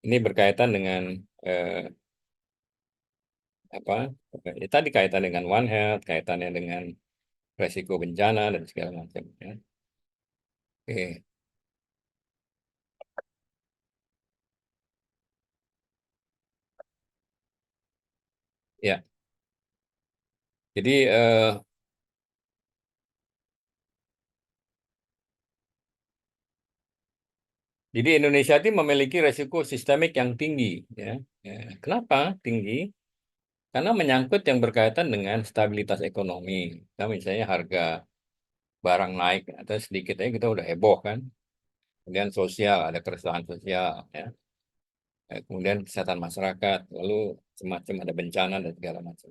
Ini berkaitan dengan apa? Ya, tadi kaitan dengan One Health, kaitannya dengan resiko bencana dan segala macam. Ya. Oke, ya. Jadi Indonesia itu memiliki resiko sistemik yang tinggi. Ya. Ya. Kenapa tinggi? Karena menyangkut yang berkaitan dengan stabilitas ekonomi. Nah, misalnya harga barang naik atau sedikit aja kita udah heboh kan. Kemudian sosial, ada keresahan sosial. Ya. Kemudian kesehatan masyarakat, lalu semacam ada bencana dan segala macam.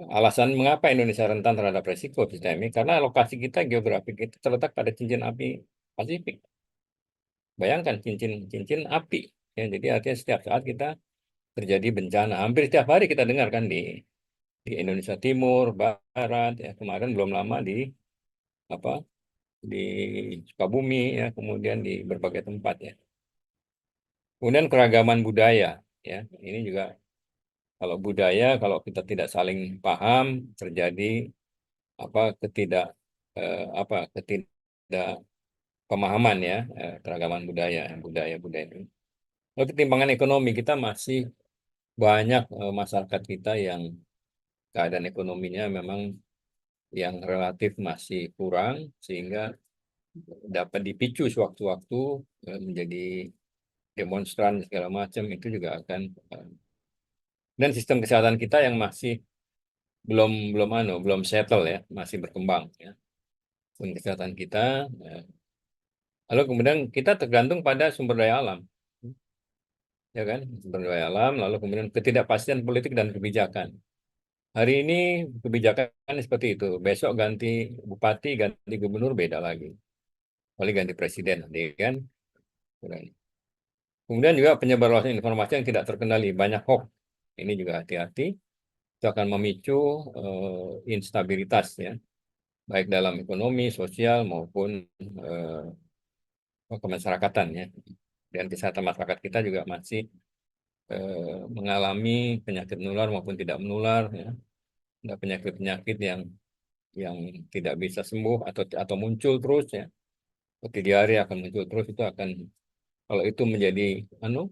Alasan mengapa Indonesia rentan terhadap resiko sistemik, karena lokasi kita, geografi kita terletak pada cincin api Pasifik. Bayangkan cincin api. Ya, jadi artinya setiap saat kita terjadi bencana. Hampir setiap hari kita dengar kan di Indonesia Timur, Barat, ya kemarin belum lama di apa di Sukabumi, ya kemudian di berbagai tempat ya. Kemudian keragaman budaya, ya ini juga kalau budaya kalau kita tidak saling paham terjadi ketidak pemahaman ya, keragaman budaya itu. Lalu ketimpangan ekonomi kita masih banyak, masyarakat kita yang keadaan ekonominya memang yang relatif masih kurang sehingga dapat dipicu sewaktu-waktu menjadi demonstran segala macam itu juga akan, dan sistem kesehatan kita yang masih belum belum belum settle ya, masih berkembang ya. Sistem kesehatan kita, lalu kemudian kita tergantung pada sumber daya alam, ya kan, sumber daya alam, lalu kemudian ketidakpastian politik dan kebijakan. Hari ini kebijakan seperti itu, besok ganti bupati, ganti gubernur beda lagi, paling ganti presiden nanti kan. Kemudian juga penyebaran informasi yang tidak terkendali, banyak hoax. Ini juga hati-hati, itu akan memicu instabilitas ya, baik dalam ekonomi, sosial maupun kemasyarakatan ya. Dan kesehatan masyarakat kita juga masih mengalami penyakit menular maupun tidak menular ya. Ada penyakit-penyakit yang tidak bisa sembuh atau muncul terus ya. Seperti diare akan muncul terus, itu akan, kalau itu menjadi anu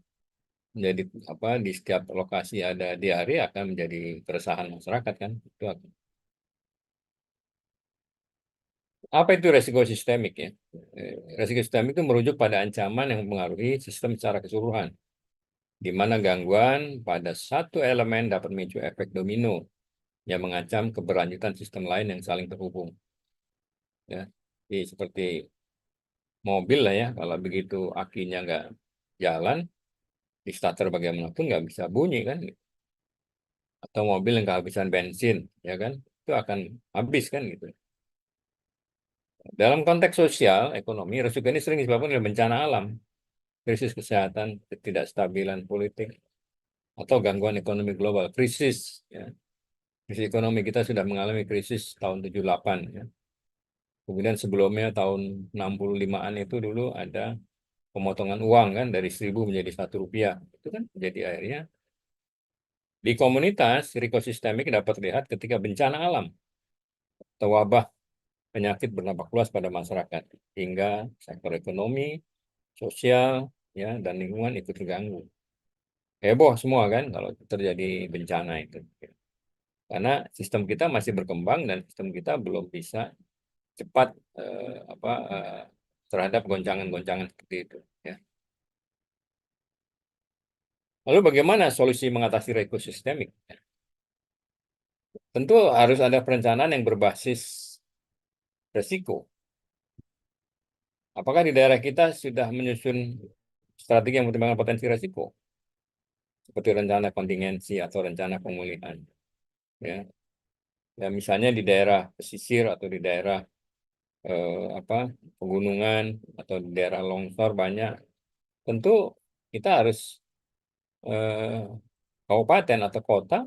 menjadi di setiap lokasi ada diare akan menjadi keresahan masyarakat kan. Apa itu resiko sistemik ya? Resiko sistemik itu merujuk pada ancaman yang mempengaruhi sistem secara keseluruhan, di mana gangguan pada satu elemen dapat memicu efek domino yang mengancam keberlanjutan sistem lain yang saling terhubung. Ya, jadi seperti mobil lah ya, kalau begitu akinya nggak jalan, di starter bagaimanapun nggak bisa bunyi kan, atau mobil yang kehabisan bensin, ya kan, itu akan habis kan gitu. Dalam konteks sosial, ekonomi, risiko ini sering disebabkan oleh bencana alam, krisis kesehatan, ketidakstabilan politik, atau gangguan ekonomi global, krisis. Ya. Krisis ekonomi kita sudah mengalami krisis tahun 78. Ya. Kemudian sebelumnya tahun 65-an itu dulu ada pemotongan uang kan dari 1.000 menjadi Rp1. Itu kan jadi akhirnya di komunitas risiko sistemik dapat terlihat ketika bencana alam atau wabah penyakit berdampak luas pada masyarakat hingga sektor ekonomi, sosial, ya dan lingkungan ikut terganggu. Heboh semua kan kalau terjadi bencana itu. Karena sistem kita masih berkembang dan sistem kita belum bisa cepat terhadap goncangan-goncangan seperti itu. Ya. Lalu bagaimana solusi mengatasi risiko sistemik? Tentu harus ada perencanaan yang berbasis risiko. Apakah di daerah kita sudah menyusun strategi yang mempertimbangkan potensi risiko, seperti rencana kontingensi atau rencana pemulihan? Ya, ya misalnya di daerah pesisir atau di daerah pegunungan atau di daerah longsor banyak, tentu kita harus eh, kabupaten atau kota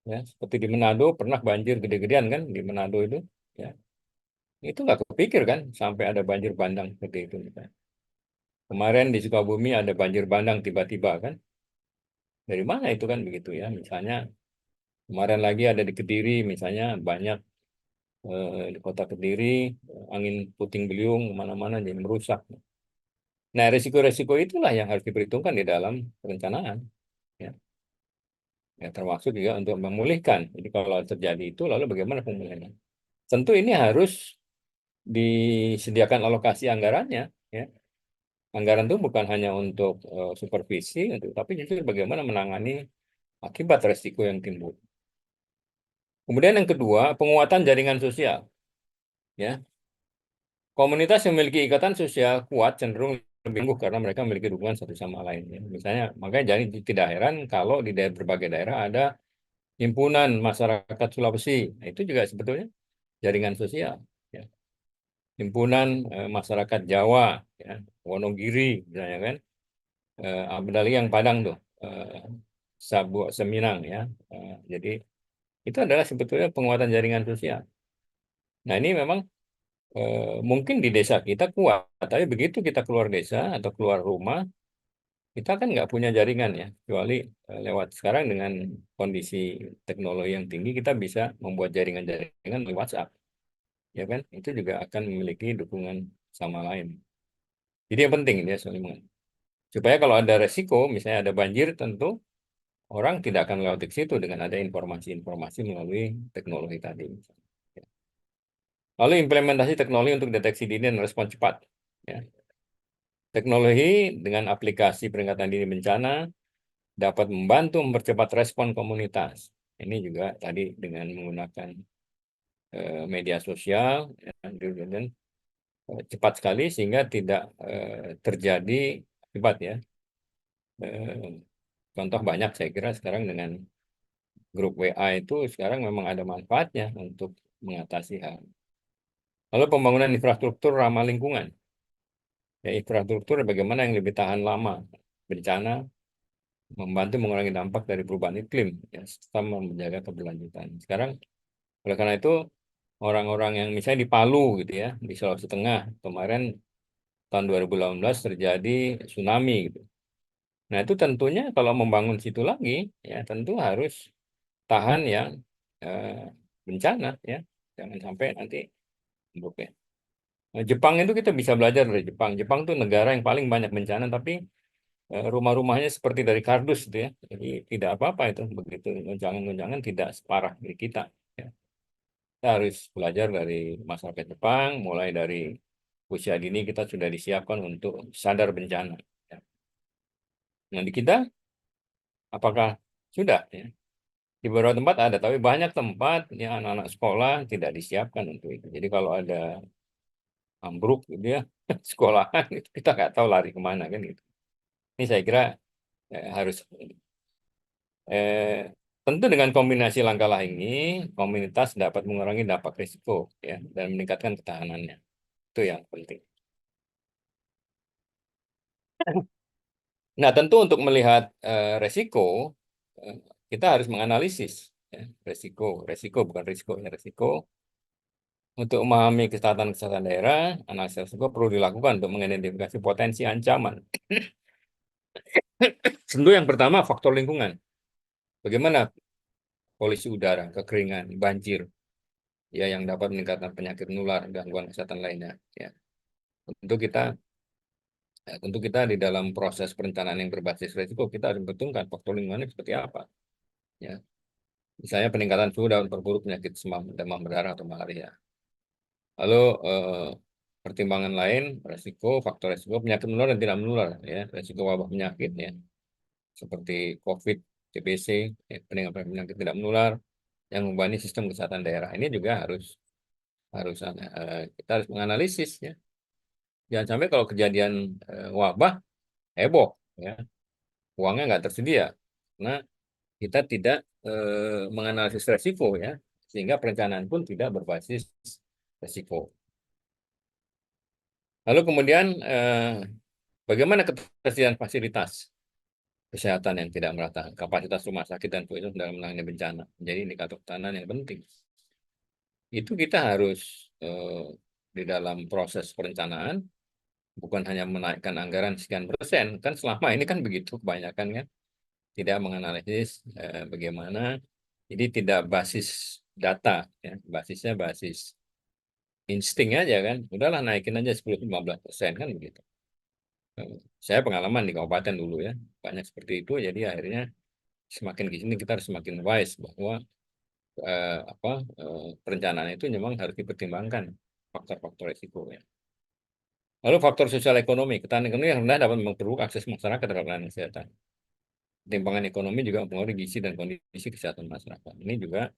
ya seperti di Manado pernah banjir gede-gedean kan di Manado itu ya, itu nggak kepikir kan sampai ada banjir bandang seperti itu. Kemarin di Sukabumi ada banjir bandang tiba-tiba kan. Dari mana itu kan begitu ya. Misalnya kemarin lagi ada di Kediri misalnya banyak di kota Kediri angin puting beliung kemana-mana jadi merusak. Nah, risiko-risiko itulah yang harus diperhitungkan di dalam perencanaan. Ya. Ya, termasuk juga untuk memulihkan. Jadi kalau terjadi itu, lalu bagaimana pemulihannya? Tentu ini harus disediakan alokasi anggarannya. Ya. Anggaran itu bukan hanya untuk supervisi, tapi justru bagaimana menangani akibat resiko yang timbul. Kemudian yang kedua, penguatan jaringan sosial. Ya, komunitas yang memiliki ikatan sosial kuat cenderung lebih tangguh karena mereka memiliki dukungan satu sama lain. Ya. Misalnya, makanya jadi tidak heran kalau di berbagai daerah ada himpunan masyarakat Sulawesi. Nah, itu juga sebetulnya jaringan sosial. Ya. Himpunan masyarakat Jawa, ya. Wonogiri, misalnya kan. Ada lagi yang Padang tuh, Sabu Seminang, ya. Jadi itu adalah sebetulnya penguatan jaringan sosial. Nah ini memang mungkin di desa kita kuat, tapi begitu kita keluar desa atau keluar rumah, kita kan nggak punya jaringan ya, kecuali lewat sekarang dengan kondisi teknologi yang tinggi, kita bisa membuat jaringan-jaringan di WhatsApp, ya kan? Itu juga akan memiliki dukungan sama lain. Jadi yang penting dia saling supaya kalau ada resiko, misalnya ada banjir, tentu orang tidak akan lewat ke situ dengan ada informasi-informasi melalui teknologi tadi. Lalu implementasi teknologi untuk deteksi dini dan respon cepat. Ya. Teknologi dengan aplikasi peringatan dini bencana dapat membantu mempercepat respon komunitas. Ini juga tadi dengan menggunakan media sosial ya, dan cepat sekali sehingga tidak terjadi akibat ya. Contoh banyak saya kira sekarang dengan grup WA itu sekarang memang ada manfaatnya untuk mengatasi hal. Lalu pembangunan infrastruktur ramah lingkungan. Ya, infrastruktur bagaimana yang lebih tahan lama bencana, membantu mengurangi dampak dari perubahan iklim, ya, serta menjaga keberlanjutan. Sekarang, oleh karena itu, orang-orang yang misalnya di Palu gitu ya, di Sulawesi Tengah, kemarin tahun 2018 terjadi tsunami gitu. Nah, itu tentunya kalau membangun situ lagi, ya tentu harus tahan yang eh, bencana, ya. Jangan sampai nanti buruk ya. Nah, Jepang itu kita bisa belajar dari Jepang. Jepang tuh negara yang paling banyak bencana, tapi rumah-rumahnya seperti dari kardus gitu ya. Jadi tidak apa-apa itu begitu goncangan-goncangan tidak separah di kita. Ya. Kita harus belajar dari masyarakat Jepang, mulai dari usia dini kita sudah disiapkan untuk sadar bencana. Ya. Nah di kita apakah sudah? Ya? Di beberapa tempat ada, tapi banyak tempat yang anak-anak sekolah tidak disiapkan untuk itu. Jadi kalau ada ambruk gitu ya, sekolahan kita nggak tahu lari kemana kan gitu. Ini saya kira harus Eh, tentu dengan kombinasi langkah ini, komunitas dapat mengurangi dampak risiko ya dan meningkatkan ketahanannya. Itu yang penting. Nah, tentu untuk melihat resiko, eh, kita harus menganalisis ya, resiko, resiko bukan risiko ya resiko. Untuk memahami kesehatan daerah, analisis risiko perlu dilakukan untuk mengidentifikasi potensi ancaman. Tentu yang pertama faktor lingkungan. Bagaimana polusi udara, kekeringan, banjir, ya yang dapat meningkatkan penyakit menular, gangguan kesehatan lainnya. Ya. Tentu kita tentu kita di dalam proses perencanaan yang berbasis risiko kita harus memperhitungkan faktor lingkungannya seperti apa. Ya, misalnya peningkatan suhu dapat memperburuk penyakit demam berdarah atau malaria. Lalu pertimbangan lain, resiko, faktor resiko penyakit menular dan tidak menular, ya, resiko wabah penyakit, ya, seperti COVID, TBC, ya, peningkatan penyakit tidak menular yang membebani sistem kesehatan daerah. Ini juga harus harus kita harus menganalisis, ya. Jangan sampai kalau kejadian wabah heboh, ya, uangnya nggak tersedia. Karena kita tidak menganalisis resiko ya, sehingga perencanaan pun tidak berbasis resiko. Lalu kemudian bagaimana ketersediaan fasilitas kesehatan yang tidak merata, kapasitas rumah sakit dan puskesmas dalam menangani bencana menjadi indikator ketahanan yang penting. Itu kita harus di dalam proses perencanaan bukan hanya menaikkan anggaran sekian persen, kan selama ini kan begitu kebanyakan kan, tidak menganalisis bagaimana, jadi tidak basis data, ya, basisnya basis insting aja kan, udahlah naikin aja 10-15% kan begitu. Saya pengalaman di kabupaten dulu ya, banyak seperti itu, jadi akhirnya semakin di sini kita harus semakin wise bahwa perencanaan itu memang harus dipertimbangkan faktor-faktor risiko ya. Lalu faktor sosial ekonomi, ketahanan ekonomi yang rendah dapat memperburuk akses masyarakat terhadap layanan kesehatan. Timbangan ekonomi juga mempengaruhi gizi dan kondisi kesehatan masyarakat. Ini juga,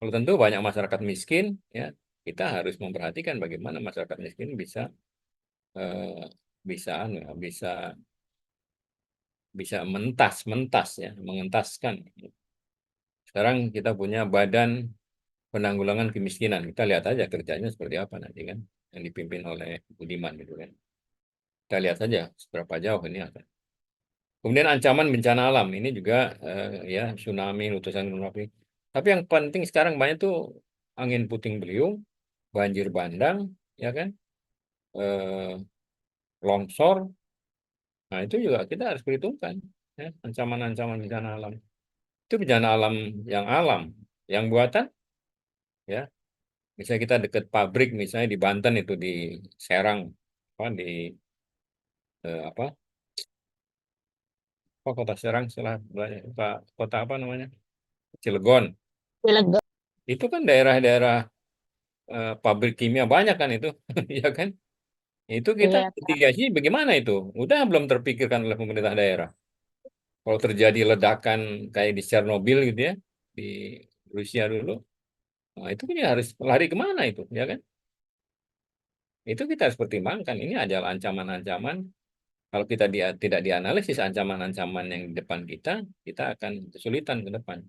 kalau tentu banyak masyarakat miskin, ya kita harus memperhatikan bagaimana masyarakat miskin bisa eh, bisa anu ya, bisa mentas ya, mengentaskan. Sekarang kita punya Badan Penanggulangan Kemiskinan. Kita lihat aja kerjanya seperti apa nanti kan, yang dipimpin oleh Budiman gitu kan. Kita lihat saja seberapa jauh ini akan. Kemudian ancaman bencana alam ini juga ya tsunami, letusan gunung api. Tapi yang penting sekarang banyak tuh angin puting beliung, banjir bandang, ya kan, eh, longsor. Nah itu juga kita harus perhitungkan, ya, ancaman-ancaman bencana alam. Itu bencana alam, yang yang buatan, ya. Misalnya kita dekat pabrik, misalnya di Banten itu di Serang, apa di apa? Oh, kota Serang, salah, kota apa namanya? Cilegon. Cilegon. Itu kan daerah-daerah pabrik kimia banyak kan itu, ya kan? Itu kita Iya, Kak. mitigasi bagaimana itu? Udah belum terpikirkan oleh pemerintah daerah. Kalau terjadi ledakan kayak di Chernobyl gitu ya, di Rusia dulu, nah itu kan ya harus lari kemana itu, ya kan? Itu kita harus pertimbangkan. Ini adalah ancaman-ancaman. Kalau kita tidak dianalisis ancaman-ancaman yang di depan kita akan kesulitan ke depan.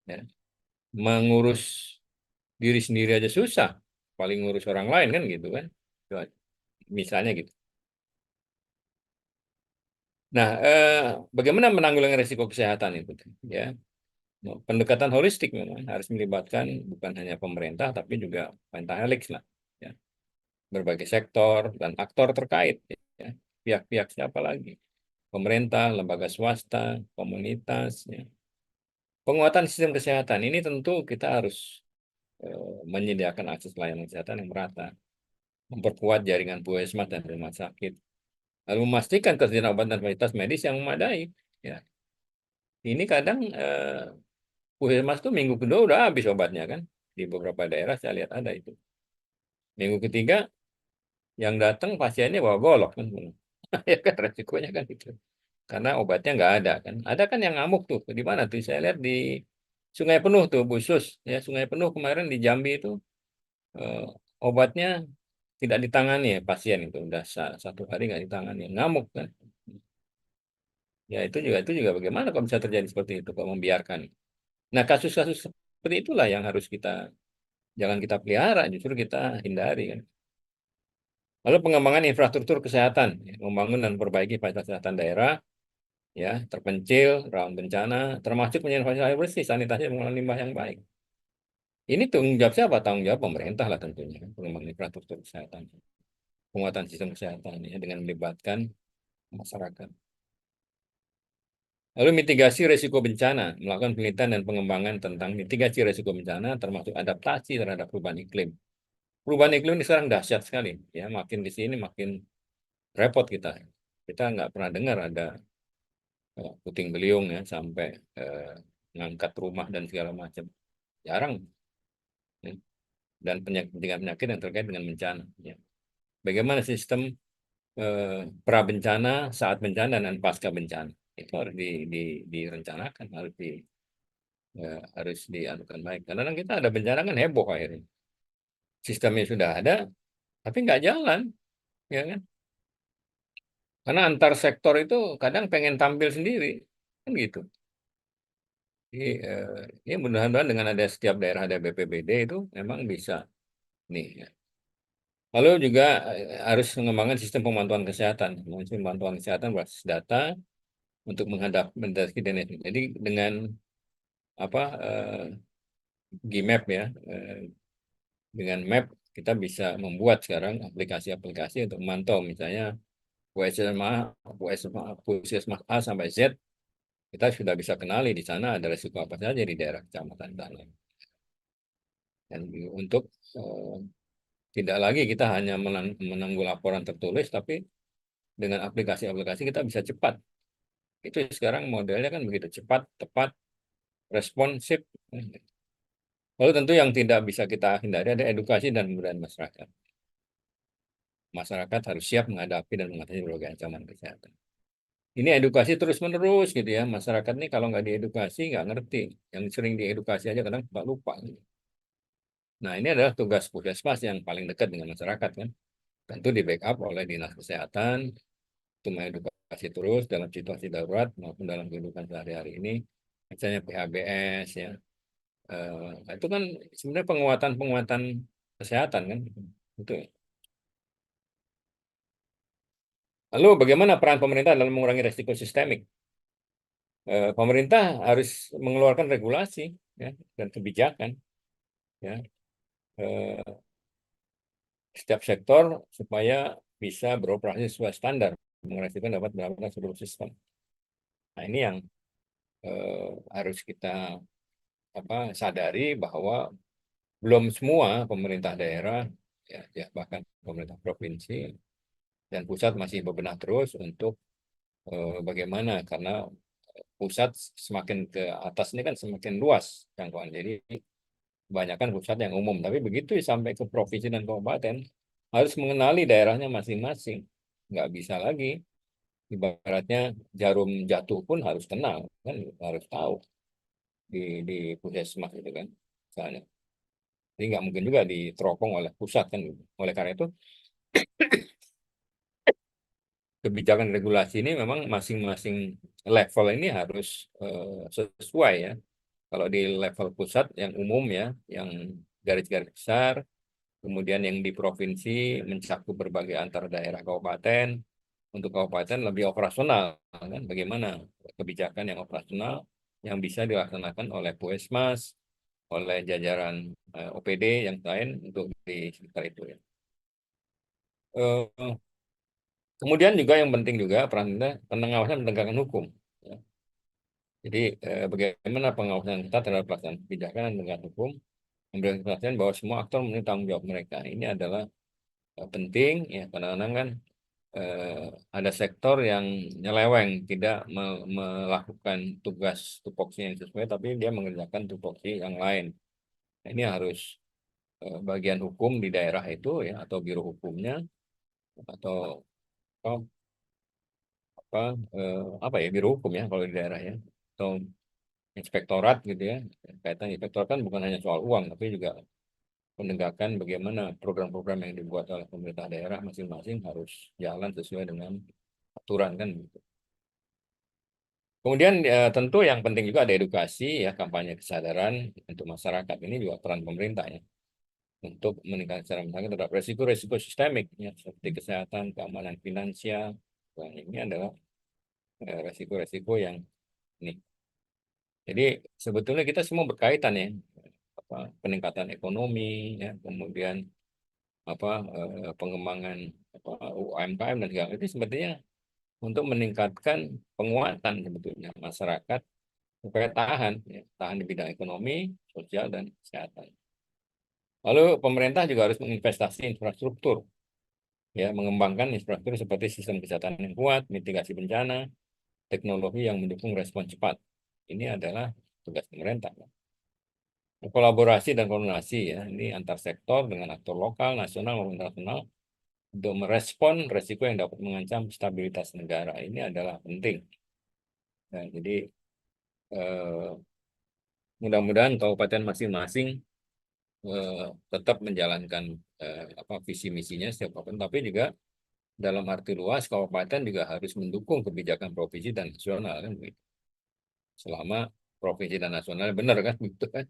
Ya. Mengurus diri sendiri aja susah, paling ngurus orang lain kan gitu kan. Misalnya gitu. Nah, bagaimana menanggulangi risiko kesehatan itu? Ya, pendekatan holistik memang harus melibatkan bukan hanya pemerintah, tapi juga pentahelix lah. Ya, berbagai sektor dan aktor terkait. Ya, pihak-pihak siapa lagi? Pemerintah, lembaga swasta, komunitas. Ya. Penguatan sistem kesehatan ini tentu kita harus menyediakan akses layanan kesehatan yang merata, memperkuat jaringan puskesmas dan rumah sakit, lalu memastikan ketersediaan obat dan fasilitas medis yang memadai. Ya, ini kadang puskesmas tuh minggu kedua udah habis obatnya kan. Di beberapa daerah saya lihat ada itu. Minggu ketiga yang datang pasiennya bawa golok kan. Ya kan resikonya kan itu. Karena obatnya nggak ada kan. Ada kan yang ngamuk tuh. Di mana tuh? Saya lihat di Sungai Penuh tuh, Bu Sus. Ya, Sungai Penuh kemarin di Jambi itu eh, obatnya tidak ditangani ya pasien itu. Udah 1 hari nggak ditangani. Ngamuk kan. Ya itu juga bagaimana kalau bisa terjadi seperti itu kalau membiarkan. Nah, kasus-kasus seperti itulah yang harus kita jangan kita pelihara, justru kita hindari kan. Lalu pengembangan infrastruktur kesehatan, ya, membangun dan perbaiki fasilitas kesehatan daerah, ya terpencil, rawan bencana, termasuk penyediaan fasilitas air bersih, sanitasi, dan pengelolaan limbah yang baik. Ini tanggung jawab siapa? Tanggung jawab pemerintah lah tentunya, kan, pengembangan infrastruktur kesehatan, penguatan sistem kesehatan, ya, dengan melibatkan masyarakat. Lalu mitigasi risiko bencana, melakukan penelitian dan pengembangan tentang mitigasi risiko bencana, termasuk adaptasi terhadap perubahan iklim. Perubahan iklim ini sekarang dahsyat sekali, ya makin di sini makin repot kita. Kita nggak pernah dengar ada puting beliung ya sampai eh, ngangkat rumah dan segala macam. Jarang. Ya. Dan penyakit-penyakit yang terkait dengan bencana. Ya. Bagaimana sistem pra bencana, saat bencana dan pasca bencana itu harus direncanakan, harus dianukan baik. Karena kan kita ada bencana kan heboh akhirnya. Sistemnya sudah ada, tapi nggak jalan, ya kan? Karena antar sektor itu kadang pengen tampil sendiri, kan gitu. Jadi, ya mudah-mudahan dengan ada setiap daerah ada BPBD itu memang bisa nih. Ya. Lalu juga harus mengembangkan sistem pemantauan kesehatan, sistem pemantauan kesehatan berbasis data untuk mendeteksi dan jadi dengan apa GMAP ya, dengan map kita bisa membuat sekarang aplikasi-aplikasi untuk memantau, misalnya Puskesmas A sampai Z, kita sudah bisa kenali di sana ada risiko apa saja di daerah kecamatan sana. Dan untuk eh, tidak lagi kita hanya menunggu laporan tertulis, tapi dengan aplikasi-aplikasi kita bisa cepat. Itu sekarang modelnya kan begitu cepat, tepat, responsif. Lalu tentu yang tidak bisa kita hindari ada edukasi dan pemberdayaan masyarakat. Masyarakat harus siap menghadapi dan mengatasi berbagai ancaman kesehatan. Ini edukasi terus-menerus gitu ya. Masyarakat ini kalau nggak diedukasi nggak ngerti. Yang sering diedukasi aja kadang suka lupa. Gitu. Nah ini adalah tugas puskesmas yang paling dekat dengan masyarakat kan. Tentu di backup oleh dinas kesehatan untuk mengedukasi terus dalam situasi darurat maupun dalam kehidupan sehari-hari ini. Misalnya PHBS ya. Itu kan sebenarnya penguatan-penguatan kesehatan kan. Itu ya. Lalu bagaimana peran pemerintah dalam mengurangi resiko sistemik? Pemerintah harus mengeluarkan regulasi ya, dan kebijakan ya, setiap sektor supaya bisa beroperasi sesuai standar, menghasilkan dapat melakukan seluruh sistem. Nah ini yang harus kita sadari bahwa belum semua pemerintah daerah ya bahkan pemerintah provinsi dan pusat masih bebenah terus untuk bagaimana karena pusat semakin ke atas ini kan semakin luas jangkauan. Jadi kebanyakan pusat yang umum, tapi begitu sampai ke provinsi dan kabupaten harus mengenali daerahnya masing-masing. Nggak bisa lagi, ibaratnya jarum jatuh pun harus kenal, kan harus tahu di puskesmas itu kan, misalnya. Jadi nggak mungkin juga diteropong oleh pusat kan. Oleh karena itu kebijakan regulasi ini memang masing-masing level ini harus sesuai ya. Kalau di level pusat yang umum ya, yang garis-garis besar, kemudian yang di provinsi mencakup berbagai antar daerah kabupaten. Untuk kabupaten lebih operasional, kan? Bagaimana kebijakan yang operasional yang bisa dilaksanakan oleh Puskesmas, oleh jajaran OPD yang lain untuk di sekitar itu ya. Eh, Kemudian juga yang penting juga peran kita pengawasan penegakan hukum. Ya. Jadi bagaimana pengawasan kita terhadap pelaksanaan kebijakan dan penegakan hukum, memberikan kepastian bahwa semua aktor memiliki tanggung jawab mereka. Ini adalah penting ya kadang-kadang kan ada sektor yang nyeleweng tidak melakukan tugas tupoksi yang sesuai tapi dia mengerjakan tupoksi yang lain. Nah, ini harus bagian hukum di daerah itu ya atau biro hukumnya atau apa apa, apa ya biro hukum ya kalau di daerah ya atau inspektorat gitu ya. Kaitan inspektorat kan bukan hanya soal uang tapi juga penegakan bagaimana program-program yang dibuat oleh pemerintah daerah masing-masing harus jalan sesuai dengan aturan kan gitu. Kemudian tentu yang penting juga ada edukasi ya kampanye kesadaran untuk masyarakat ini juga peran pemerintah ya untuk meningkatkan kesadaran masyarakat terhadap resiko-resiko sistemik ya seperti kesehatan, keamanan finansial. Nah, ini adalah resiko-resiko yang ini. Jadi sebetulnya kita semua berkaitan ya apa, peningkatan ekonomi ya kemudian apa pengembangan apa, UMKM dan segala itu sebetulnya untuk meningkatkan penguatan sebetulnya masyarakat supaya tahan, ya, tahan di bidang ekonomi, sosial, dan kesehatan. Lalu pemerintah juga harus menginvestasi infrastruktur, ya, mengembangkan infrastruktur seperti sistem kesehatan yang kuat, mitigasi bencana, teknologi yang mendukung respon cepat. Ini adalah tugas pemerintah. Kolaborasi dan koordinasi ya, ini antar sektor dengan aktor lokal, nasional maupun internasional untuk merespon resiko yang dapat mengancam stabilitas negara. Ini adalah penting. Nah, jadi eh, mudah-mudahan kabupaten masing-masing eh, tetap menjalankan apa visi misinya setiap kabupaten, tapi juga dalam arti luas kabupaten juga harus mendukung kebijakan provinsi dan nasional kan begitu. Selama provinsi dan nasional benar kan gitu kan.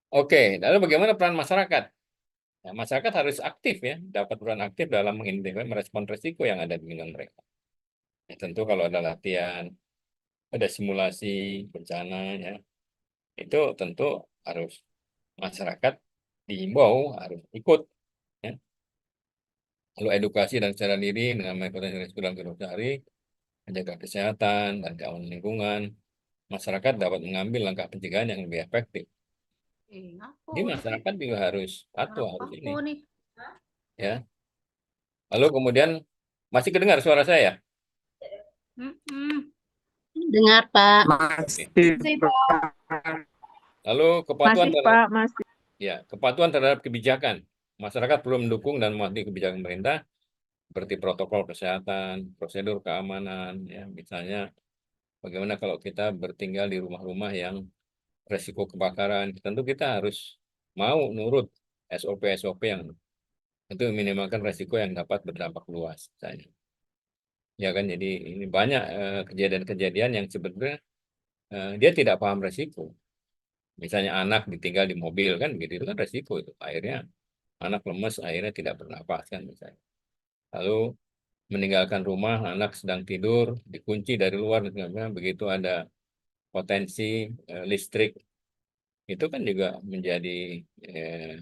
Oke, lalu bagaimana peran masyarakat? Ya, masyarakat harus aktif ya, dapat peran aktif dalam mengidentifikasi merespon risiko yang ada di lingkungan mereka. Ya, tentu kalau ada latihan, ada simulasi bencana ya, itu tentu harus masyarakat diimbau harus ikut. Ya. Lalu edukasi dan sadar diri dengan mengikuti risiko dalam kehidupan sehari, menjaga kesehatan dan keamanan lingkungan, masyarakat dapat mengambil langkah pencegahan yang lebih efektif. Jadi masyarakat juga harus patuh harus ini, ya. Lalu kemudian masih kedengar suara saya? Dengar, Pak. Oke. Masih, Pak. Lalu kepatuhan Masih, terhadap Pak. Masih. ya kepatuhan terhadap kebijakan. Masyarakat perlu mendukung dan mematuhi kebijakan pemerintah seperti protokol kesehatan, prosedur keamanan, ya misalnya bagaimana kalau kita bertinggal di rumah-rumah yang resiko kebakaran, tentu kita harus mau nurut SOP-SOP yang untuk minimalkan resiko yang dapat berdampak luas, misalnya. Ya kan, jadi ini banyak kejadian-kejadian yang sebenarnya dia tidak paham resiko. Misalnya anak ditinggal di mobil kan, begitu itu kan resiko itu. Akhirnya anak lemes, akhirnya tidak bernapas kan misalnya. Lalu meninggalkan rumah, anak sedang tidur, dikunci dari luar, begitu ada potensi listrik, itu kan juga menjadi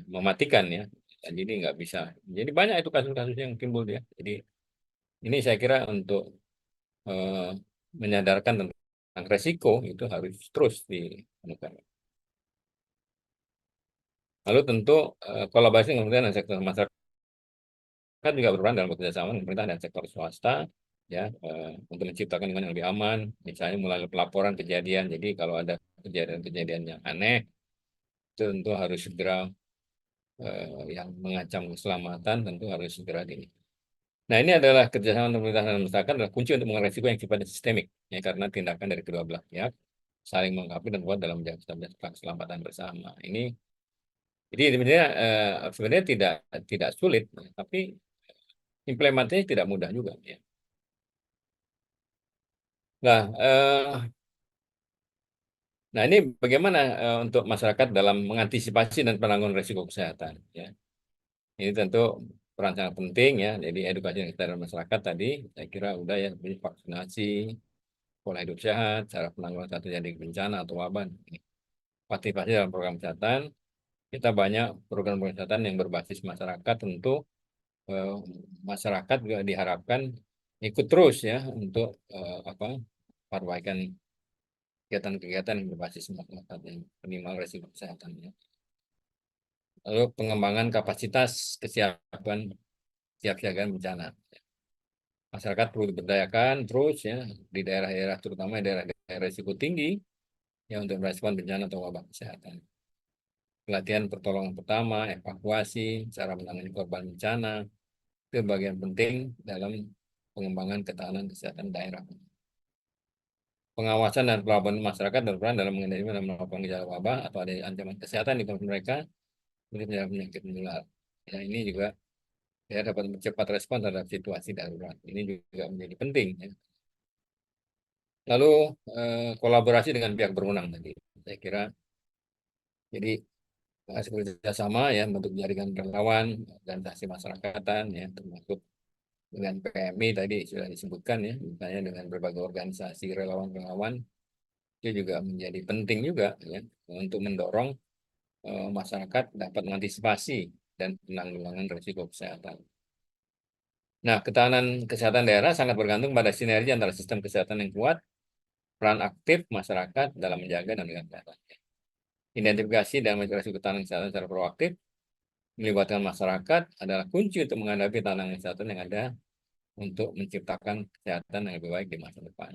mematikan ya. Jadi nggak bisa. Jadi banyak itu kasus-kasus yang timbul ya. Jadi ini saya kira untuk eh, menyadarkan tentang resiko itu harus terus dilakukan. Lalu tentu kolaborasi dengan sektor masyarakat juga berperan dalam kerjasama dengan pemerintah dan sektor swasta ya untuk menciptakan lingkungan yang lebih aman, misalnya melalui pelaporan kejadian. Jadi kalau ada kejadian-kejadian yang aneh, itu tentu harus segera yang mengancam keselamatan tentu harus segera di. Nah, ini adalah kerjasama pemerintah dan masyarakat adalah kunci untuk mengurangi risiko yang sifatnya sistemik ya karena tindakan dari kedua belah pihak saling melengkapi dan kuat dalam menjaga keselamatan bersama. Ini jadi sebenarnya tidak sulit, tapi implementasinya tidak mudah juga ya. Nah, ini bagaimana untuk masyarakat dalam mengantisipasi dan penanggulangan risiko kesehatan ya. Ini tentu peran sangat penting ya. Jadi edukasi yang kita masyarakat tadi saya kira udah ya, seperti vaksinasi, pola hidup sehat, cara penanggulangan saat terjadi bencana atau wabah. Partisipasi dalam program kesehatan, kita banyak program kesehatan yang berbasis masyarakat tentu eh, masyarakat juga diharapkan ikut terus ya untuk perbaikan kegiatan-kegiatan yang berbasis masyarakat yang minimal risiko kesehatan ya. Lalu pengembangan kapasitas kesiapan siapsiagaan bencana. Masyarakat perlu diberdayakan terus ya di daerah-daerah terutama daerah-daerah risiko tinggi ya untuk merespon bencana atau wabah kesehatan. Pelatihan pertolongan pertama, evakuasi, cara menangani korban bencana itu bagian penting dalam pengembangan ketahanan kesehatan daerah. Pengawasan dan pelaporan masyarakat berperan dalam mengendalikan dan melakukan gejala wabah atau ada ancaman kesehatan di tempat mereka seperti penyakit menular. Ya, ini juga ya dapat mempercepat respon terhadap situasi darurat. Ini juga menjadi penting. Ya. Lalu kolaborasi dengan pihak berwenang tadi, saya kira jadi kerjasama ya bentuk jaringan relawan, organisasi masyarakatan ya termasuk dengan PMI tadi sudah disebutkan ya, misalnya dengan berbagai organisasi relawan-relawan itu juga menjadi penting juga ya untuk mendorong masyarakat dapat mengantisipasi dan penanggulangan risiko kesehatan. Nah, ketahanan kesehatan daerah sangat bergantung pada sinergi antara sistem kesehatan yang kuat, peran aktif masyarakat dalam menjaga dan menjaga kesehatan. Identifikasi dan monitorasi ketahanan kesehatan secara proaktif melibatkan masyarakat adalah kunci untuk menghadapi tantangan kesehatan yang ada untuk menciptakan kesehatan yang lebih baik di masa depan.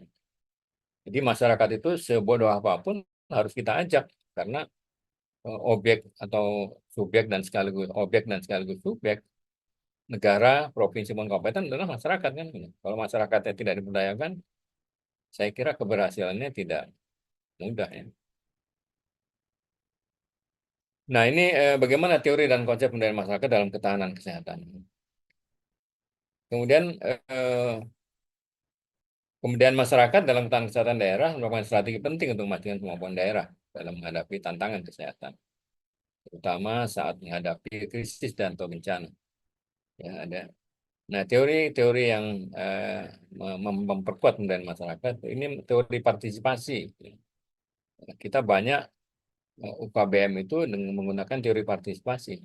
Jadi masyarakat itu sebodoh apapun harus kita ajak karena objek atau subjek dan sekaligus objek dan sekaligus subjek negara, provinsi maupun kabupaten adalah masyarakat kan. Kalau masyarakatnya tidak diberdayakan, saya kira keberhasilannya tidak mudah ya. Nah, ini bagaimana teori dan konsep pemberdayaan masyarakat dalam ketahanan kesehatan. Kemudian masyarakat dalam ketahanan kesehatan daerah merupakan strategi penting untuk memastikan kemampuan daerah dalam menghadapi tantangan kesehatan, terutama saat menghadapi krisis dan atau bencana. Ya, ada. Nah, teori-teori yang memperkuat pemberdayaan masyarakat ini teori partisipasi. Kita banyak UKBM itu dengan menggunakan teori partisipasi.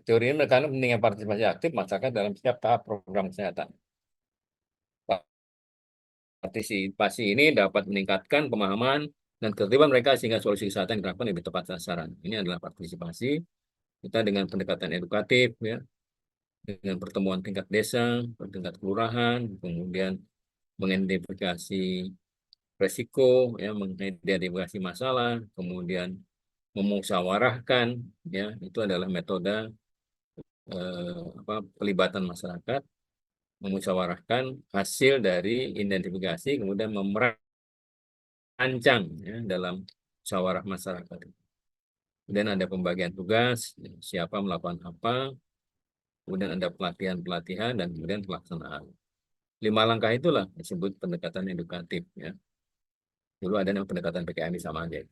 Teori ini karena pentingnya partisipasi aktif masyarakat dalam setiap tahap program kesehatan. Partisipasi ini dapat meningkatkan pemahaman dan ketertiban mereka sehingga solusi kesehatan diterapkan lebih tepat sasaran. Ini adalah partisipasi kita dengan pendekatan edukatif, ya, dengan pertemuan tingkat desa, tingkat kelurahan, kemudian mengidentifikasi resiko, ya, mengidentifikasi masalah, kemudian memusyawarahkan, ya, itu adalah metode pelibatan masyarakat, memusyawarahkan hasil dari identifikasi, kemudian merancang, ya, dalam musyawarah masyarakat. Kemudian ada pembagian tugas, siapa melakukan apa, kemudian ada pelatihan-pelatihan, dan kemudian pelaksanaan. 5 langkah itulah disebut pendekatan edukatif. Ya. Dulu ada yang pendekatan PKMI sama aja.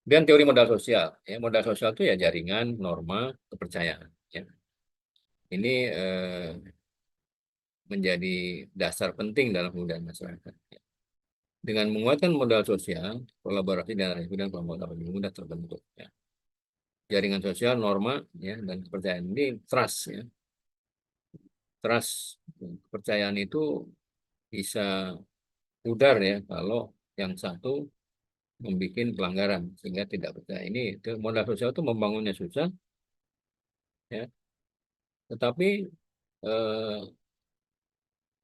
Dan teori modal sosial. Ya, modal sosial itu ya jaringan, norma, kepercayaan. Ya. Ini menjadi dasar penting dalam kebudayaan masyarakat. Ya. Dengan menguatkan modal sosial, kolaborasi dan resiko dan kelompok lebih mudah terbentuk. Ya. Jaringan sosial, norma, ya, dan kepercayaan ini trust. Ya. Trust, kepercayaan itu bisa pudar ya kalau yang satu membuat pelanggaran sehingga tidak percaya. Ini modal sosial itu membangunnya susah, ya, tetapi eh,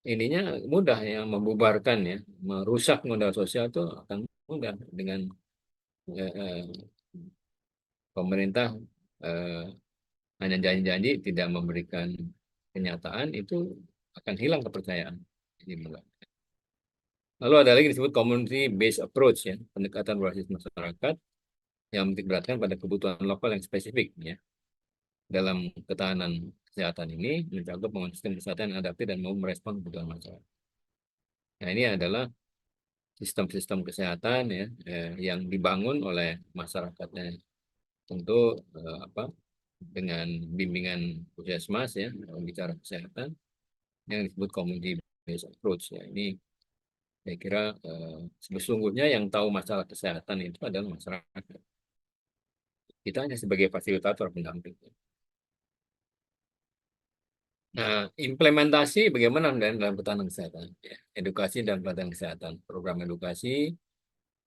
ininya mudah ya, membubarkan, ya, merusak modal sosial itu akan mudah dengan eh, eh, pemerintah eh, hanya janji-janji tidak memberikan kenyataan, itu akan hilang kepercayaan. Ini mulai. Lalu ada lagi disebut community based approach, ya, pendekatan berbasis masyarakat yang menitikberatkan pada kebutuhan lokal yang spesifik, ya. Dalam ketahanan kesehatan ini mencakup membangun sistem kesehatan yang adaptif dan mau merespon kebutuhan masyarakat. Nah, ini adalah sistem-sistem kesehatan, ya, yang dibangun oleh masyarakatnya, tentu dengan bimbingan puskesmas, ya, bicara kesehatan yang disebut community based approach, ya. Ini saya kira sesungguhnya yang tahu masalah kesehatan itu adalah masyarakat. Kita hanya sebagai fasilitator pendamping. Nah, implementasi bagaimana dalam ketahanan kesehatan? Ya, edukasi dan pelatihan kesehatan. Program edukasi,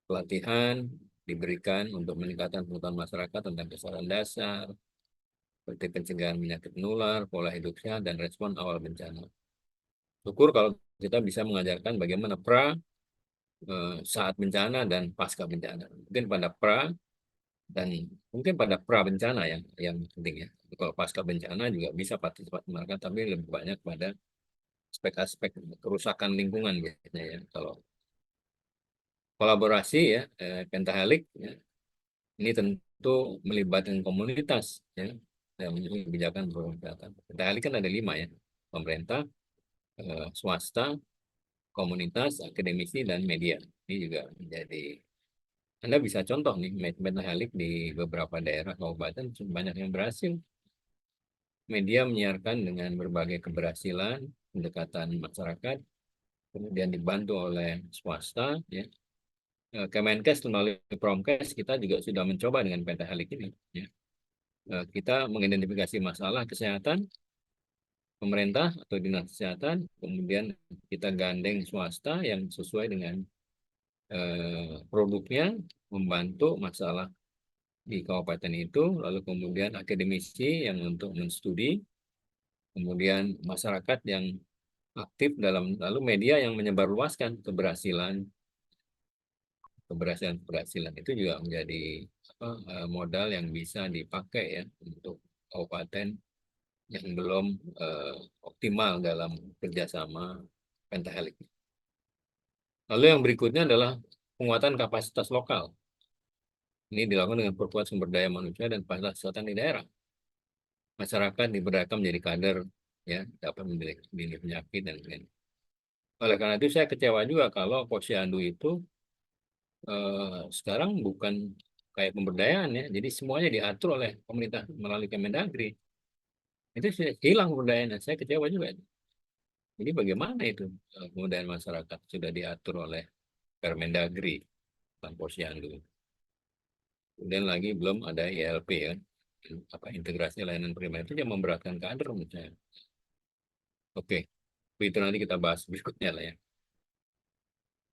pelatihan diberikan untuk meningkatkan pengetahuan masyarakat tentang kesehatan dasar, seperti pencegahan penyakit menular, pola hidup sehat, dan respon awal bencana. Syukur kalau kita bisa mengajarkan bagaimana saat bencana dan pasca bencana. Mungkin pada dan mungkin pada bencana yang penting, ya. Kalau pasca bencana juga bisa partisipasi masyarakat, tapi lebih banyak pada aspek-aspek kerusakan lingkungan biasanya, ya. Kalau kolaborasi, ya, Pentahelix, ya, ini tentu melibatkan komunitas, ya, dalam kebijakan program kesehatan. Pentahelix kan ada 5, ya, pemerintah, swasta, komunitas, akademisi, dan media. Ini juga menjadi, Anda bisa contoh nih, Pentahelix di beberapa daerah kabupaten banyak yang berhasil. Media menyiarkan dengan berbagai keberhasilan pendekatan masyarakat, kemudian dibantu oleh swasta, ya. Kemenkes melalui Promkes kita juga sudah mencoba dengan Pentahelix ini, ya. Kita mengidentifikasi masalah kesehatan pemerintah atau dinas kesehatan, kemudian kita gandeng swasta yang sesuai dengan produknya, membantu masalah di kabupaten itu, lalu kemudian akademisi yang untuk menstudi, kemudian masyarakat yang aktif lalu media yang menyebarluaskan keberhasilan itu juga menjadi modal yang bisa dipakai, ya, untuk kabupaten yang belum optimal dalam kerjasama Pentahelix. Lalu yang berikutnya adalah penguatan kapasitas lokal. Ini dilakukan dengan perkuat sumber daya manusia dan fasilitas kesehatan di daerah. Masyarakat diberdayakan menjadi kader, ya, dapat mendeteksi penyakit dan lain-lain. Oleh karena itu saya kecewa juga kalau posyandu itu sekarang bukan kayak pemberdayaan, ya. Jadi semuanya diatur oleh pemerintah melalui Kemendagri. Itu sudah hilang pemberdayaannya. Saya kecewa juga. Jadi bagaimana itu pemberdayaan masyarakat sudah diatur oleh Permendagri tentang posyandu. Kemudian lagi belum ada ILP ya, apa integrasi layanan primer itu yang memberatkan kader misalnya. Oke, itu nanti kita bahas berikutnya lah ya.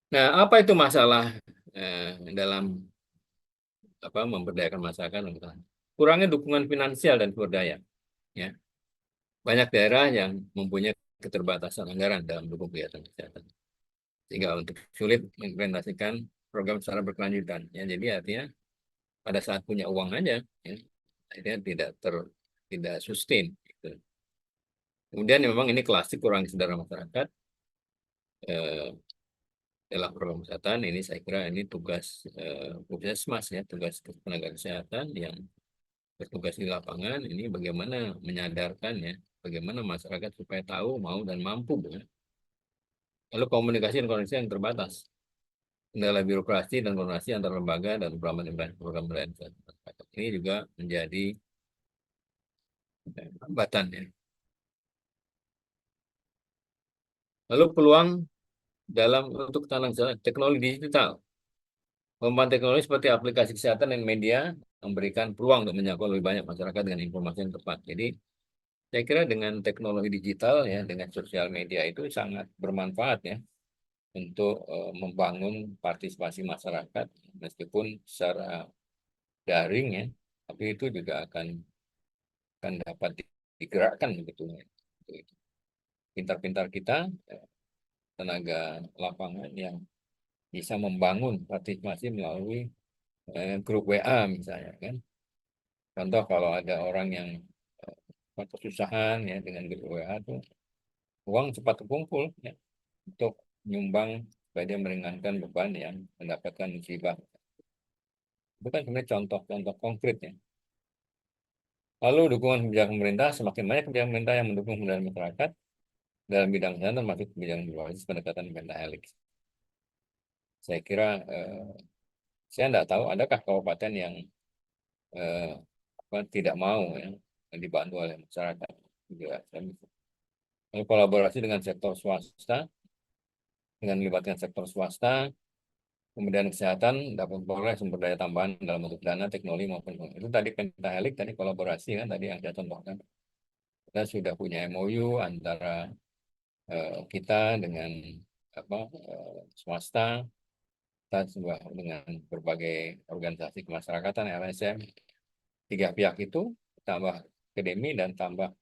Nah, apa itu masalah dalam apa memberdayakan masyarakat? Kurangnya dukungan finansial dan sumber daya. Ya, banyak daerah yang mempunyai keterbatasan anggaran dalam mendukung kegiatan kesehatan, sehingga untuk sulit mengimplementasikan program secara berkelanjutan. Ya, jadi artinya pada saat punya uang aja, ya, akhirnya tidak sustain. Gitu. Kemudian memang ini klasik kurang kesadaran masyarakat eh, dalam program kesehatan. Ini saya kira ini tugas puskesmas ya, tugas tenaga kesehatan yang bertugas di lapangan. Ini bagaimana menyadarkan ya, bagaimana masyarakat supaya tahu, mau dan mampu. Ya. Lalu komunikasi dan koordinasi yang terbatas. Kendala birokrasi dan koordinasi antar lembaga dan program lain. Ini juga menjadi hambatan ya. Lalu peluang dalam untuk tanam teknologi digital. Pengembangan teknologi seperti aplikasi kesehatan dan media memberikan peluang untuk menjangkau lebih banyak masyarakat dengan informasi yang tepat. Jadi, saya kira dengan teknologi digital ya, dengan sosial media itu sangat bermanfaat ya untuk membangun partisipasi masyarakat meskipun secara daring ya, tapi itu juga akan dapat digerakkan begitu ya. Pintar-pintar kita tenaga lapangan yang bisa membangun partisipasi melalui grup WA misalnya kan. Contoh kalau ada orang yang kesusahan ya dengan grup WA tuh uang cepat terkumpul ya untuk menyumbang supaya dia meringankan beban yang mendapatkan musibah. Itu kan sebenarnya contoh-contoh konkret ya. Lalu dukungan kebijakan pemerintah, semakin banyak kebijakan pemerintah yang mendukung kemudahan masyarakat dalam bidang kesehatan termasuk kebijakan berbasis pendekatan pentahelix. Saya kira saya tidak tahu adakah kabupaten yang eh, tidak mau ya dibantu oleh masyarakat juga. Lalu kolaborasi dengan sektor swasta, dengan melibatkan sektor swasta, kemudian kesehatan dapat memperoleh sumber daya tambahan dalam bentuk dana, teknologi maupun itu tadi pentahelik tadi kolaborasi kan tadi yang saya contohkan. Kita sudah punya MOU antara kita dengan apa swasta, kita juga dengan berbagai organisasi kemasyarakatan LSM. Tiga pihak itu tambah akademi dan tambah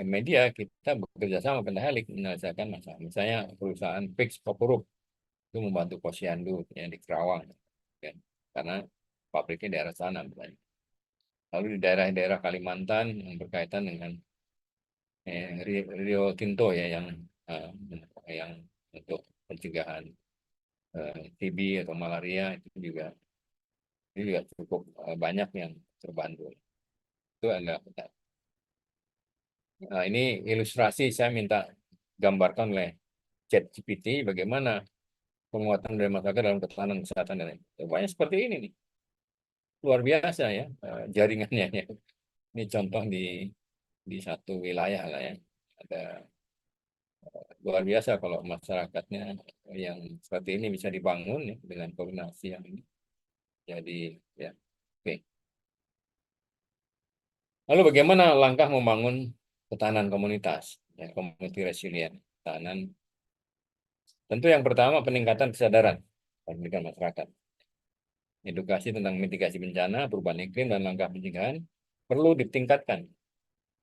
media kita bekerja sama pentahelik menyelesaikan masalah. Misalnya perusahaan Fix Popuruk itu membantu Posyandu yang di Kerawang ya. Karena pabriknya di daerah sana misalnya. Lalu di daerah-daerah Kalimantan yang berkaitan dengan Rio Tinto ya eh, yang untuk pencegahan TB atau malaria itu juga cukup banyak yang terbantu. Itu adalah ini ilustrasi saya minta gambarkan oleh ChatGPT bagaimana penguatan dari masyarakat dalam ketahanan kesehatan dan lain. Banyak seperti ini nih. Luar biasa ya jaringannya ya. Ini contoh di satu wilayah lah ya. Ada luar biasa kalau masyarakatnya yang seperti ini bisa dibangun ya, dengan koordinasi yang ini. Jadi ya, oke. Lalu bagaimana langkah membangun ketahanan komunitas, ya, community resilient, ketahanan. Tentu yang pertama peningkatan kesadaran pendidikan masyarakat. Edukasi tentang mitigasi bencana, perubahan iklim, dan langkah pencegahan perlu ditingkatkan.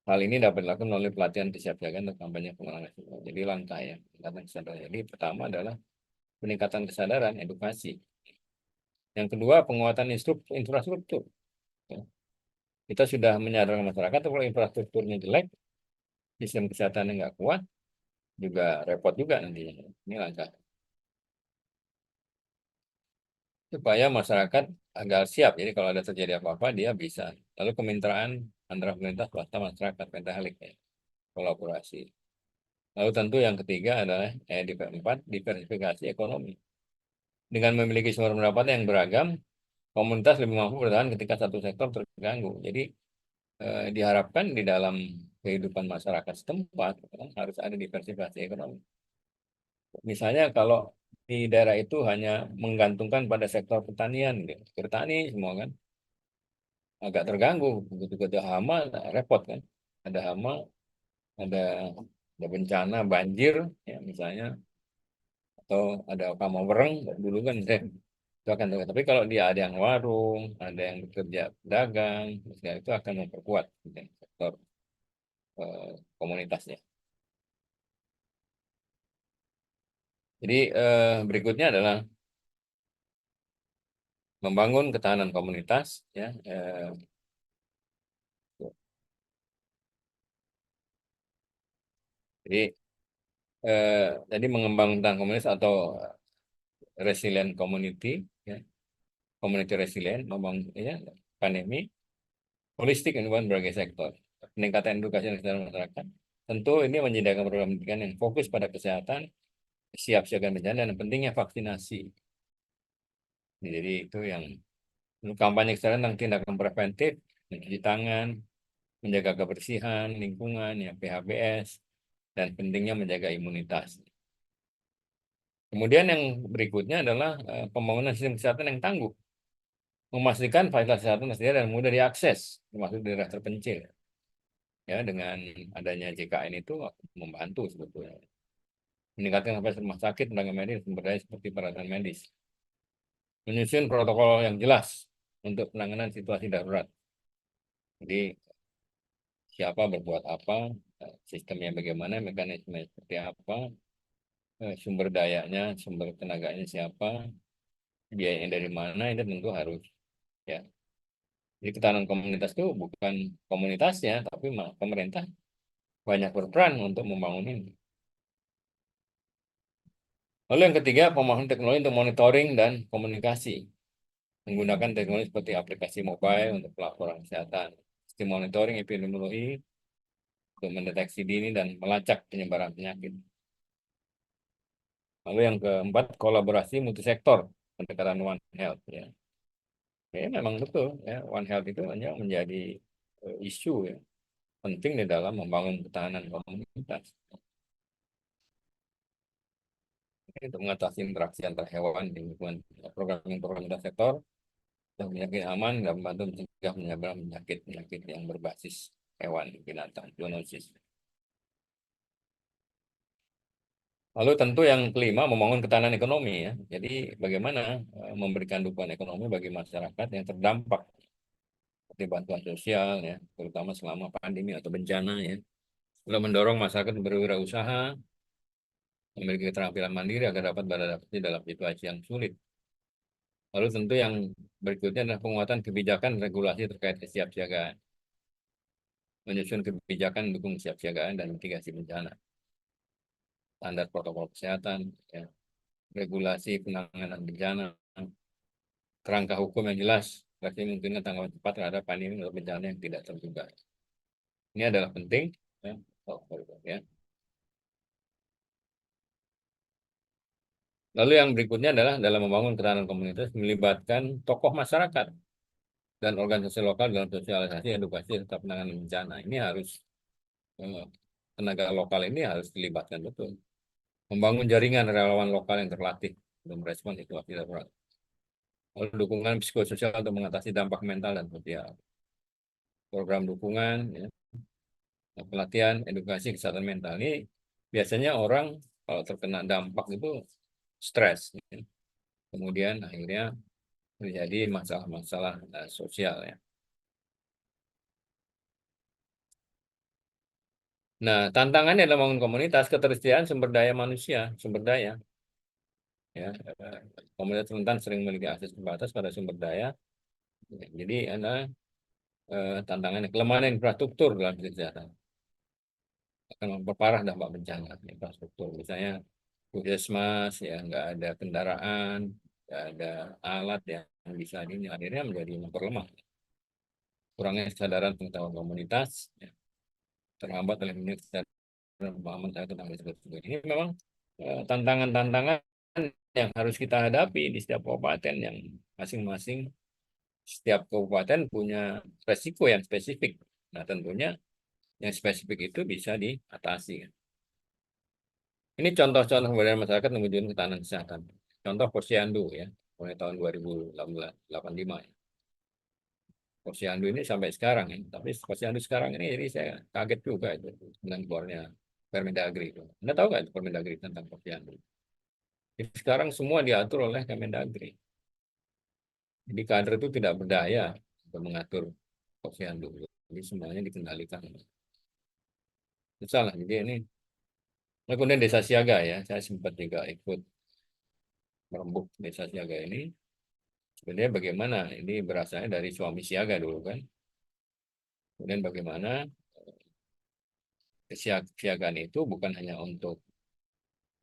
Hal ini dapat dilakukan melalui pelatihan kesiapsiagaan dan kampanye pengenalan. Jadi langkah ya, peningkatan kesadaran. Jadi pertama adalah peningkatan kesadaran, edukasi. Yang kedua, penguatan infrastruktur. Ya. Kita sudah menyadarkan masyarakat kalau infrastrukturnya jelek, sistem kesehatannya nggak kuat, juga repot juga nanti. Ini langkah supaya masyarakat agar siap. Jadi kalau ada terjadi apa-apa, dia bisa. Lalu kemitraan antara pemerintah, swasta, masyarakat, pentahelik, ya, kolaborasi. Lalu tentu yang ketiga adalah di keempat, diversifikasi ekonomi. Dengan memiliki sumber pendapatan yang beragam, komunitas lebih mampu bertahan ketika satu sektor terganggu. Jadi diharapkan di dalam kehidupan masyarakat setempat harus ada diversifikasi ekonomi. Misalnya kalau di daerah itu hanya menggantungkan pada sektor pertanian, gitu. Bertani semua kan. agak terganggu. Begitu ada hama, repot kan. Ada hama, ada ada bencana banjir, ya misalnya, atau ada hama wereng dulu kan, itu akan terganggu. Tapi kalau dia ada yang warung, ada yang bekerja pedagang, misalnya, itu akan memperkuat gitu, ya, sektor komunitasnya. Jadi berikutnya adalah membangun ketahanan komunitas, ya. Jadi jadi mengembangkan ketahanan komunitas atau resilient community, ya, community resilient, membangun, ya, pandemi holistik yang dibangun berbagai sektor. Peningkatan edukasi dan kesehatan masyarakat. Tentu ini menyediakan program pendidikan yang fokus pada kesehatan, siap siaga bencana, dan pentingnya vaksinasi. Jadi itu yang kampanye kesehatan tentang tindakan preventif, mencuci tangan, menjaga kebersihan lingkungan, ya, PHBS, dan pentingnya menjaga imunitas. Kemudian yang berikutnya adalah pembangunan sistem kesehatan yang tangguh, memastikan fasilitas kesehatan tersedia dan mudah diakses, termasuk daerah terpencil. Ya, dengan adanya JKN itu membantu sebetulnya. Meningkatkan kapasitas rumah sakit, tenaga medis, sumber daya seperti peralatan medis. Menyusun protokol yang jelas untuk penanganan situasi darurat. Jadi siapa berbuat apa, sistemnya bagaimana, mekanisme seperti apa, sumber dayanya, sumber tenaganya siapa, biayanya dari mana, itu tentu harus, ya. Jadi ketahanan komunitas itu bukan komunitasnya, tapi pemerintah banyak berperan untuk membangun ini. Lalu yang ketiga, pemahaman teknologi untuk monitoring dan komunikasi. Menggunakan teknologi seperti aplikasi mobile untuk pelaporan kesehatan, sistem monitoring epidemiologi untuk mendeteksi dini dan melacak penyebaran penyakit. Lalu yang keempat, kolaborasi multisektor, pendekatan One Health. Ya, ya memang betul. Ya, One Health itu hanya menjadi isu, ya, penting di dalam membangun ketahanan komunitas. Untuk mengatasi interaksi antar hewan di lingkungan, program lintas sektor dan penyakit aman dan membantu mencegah penyebaran penyakit yang berbasis hewan binatang, zoonosis. Lalu tentu yang kelima, membangun ketahanan ekonomi, ya. Jadi bagaimana memberikan dukungan ekonomi bagi masyarakat yang terdampak seperti bantuan sosial, ya, terutama selama pandemi atau bencana, ya. Lalu mendorong masyarakat berwirausaha, memiliki keterampilan mandiri agar dapat beradaptasi dalam situasi yang sulit. Lalu tentu yang berikutnya adalah penguatan kebijakan regulasi terkait kesiapsiagaan, menyusun kebijakan mendukung kesiapsiagaan dan mitigasi bencana, standar protokol kesehatan, ya, regulasi penanganan bencana, kerangka hukum yang jelas, berarti mungkin tanggapan cepat terhadap pandemi atau bencana yang tidak terduga. Ini adalah penting, ya. Oh, ya. Lalu yang berikutnya adalah dalam membangun ketahanan komunitas melibatkan tokoh masyarakat dan organisasi lokal dalam sosialisasi, edukasi, serta penanganan bencana. Ini harus, eh, tenaga lokal ini harus dilibatkan betul. Membangun jaringan relawan lokal yang terlatih untuk merespon situasi darurat. Lalu dukungan psikososial untuk mengatasi dampak mental dan sosial. Program dukungan, ya, pelatihan, edukasi kesehatan mental. Ini biasanya orang kalau terkena dampak itu stres, ya. Kemudian akhirnya terjadi masalah-masalah sosial, ya. Nah, tantangannya dalam membangun komunitas, ketersediaan sumber daya manusia, sumber daya, ya. Komunitas rentan sering memiliki akses terbatas pada sumber daya. Jadi ada tantangannya kelemahan infrastruktur dalam kesehatan akan memperparah dampak bencana infrastruktur. Misalnya puskesmas, ya, nggak ada kendaraan, nggak ada alat yang bisa ini, akhirnya menjadi memperlemah. Kurangnya kesadaran pengetahuan komunitas, ya, terhambat oleh minimnya kesadaran pemahaman saya tentang risiko. Ini memang tantangan-tantangan yang harus kita hadapi di setiap kabupaten, yang masing-masing setiap kabupaten punya resiko yang spesifik. Nah, tentunya yang spesifik itu bisa diatasi. Ini contoh-contoh kebudayaan masyarakat menuju ketahanan kesehatan. Contoh Posyandu, ya, mulai tahun 2085. Posyandu ini sampai sekarang ya. Tapi posyandu sekarang ini jadi saya kaget juga itu dengan keluarnya Permendagri itu. Anda tahu nggak itu Permendagri tentang posyandu? Jadi sekarang semua diatur oleh Kemendagri. Jadi kader itu tidak berdaya untuk mengatur posyandu. Jadi semuanya dikendalikan. Salah. Jadi ini. Nah, kemudian desa siaga ya, saya sempat juga ikut merembuk desa siaga ini. Sebenarnya bagaimana ini berasalnya dari suami siaga dulu kan. Kemudian bagaimana kesiagaan itu bukan hanya untuk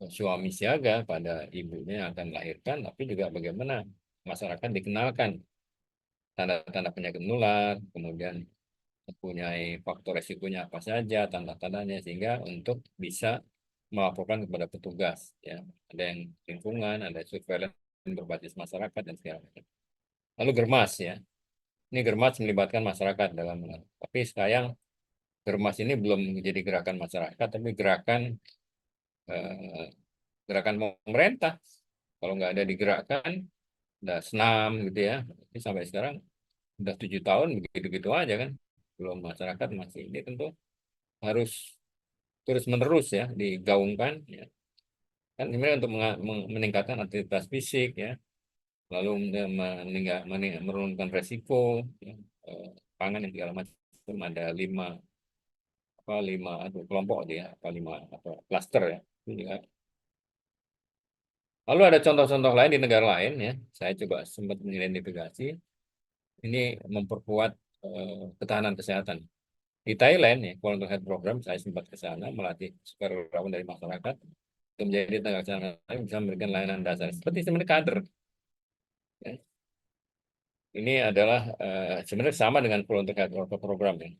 suami siaga pada ibunya yang akan melahirkan, tapi juga bagaimana masyarakat dikenalkan tanda-tanda penyakit menular, kemudian mempunyai faktor resikonya apa saja, tanda-tandanya, sehingga untuk bisa melaporkan kepada petugas. Ya, ada yang lingkungan, ada surveillance berbasis masyarakat dan segala macam. Lalu Germas ya, ini Germas melibatkan masyarakat dalam, tapi sayang Germas ini belum menjadi gerakan masyarakat, tapi eh, gerakan pemerintah. Kalau nggak ada digerakkan, udah senam gitu ya. Ini sampai sekarang udah 7 tahun begitu-gitu aja kan. Belum masyarakat masih ini tentu harus terus menerus ya digaungkan. Ya. Kan sebenarnya untuk meningkatkan aktivitas fisik ya, lalu menurunkan resiko ya, pangan yang segala macam ada lima atau kelompok aja ya, apa lima atau klaster ya. Itu juga. Lalu ada contoh-contoh lain di negara lain ya. Saya coba sempat mengidentifikasi ini memperkuat ketahanan kesehatan. Di Thailand ya, Volunteer Health Program saya sempat ke sana melatih sukarelawan dari masyarakat untuk menjadi tenaga kesehatan bisa memberikan layanan dasar seperti sebenarnya kader. Ya. Ini adalah sebenarnya sama dengan Volunteer Health Program ya.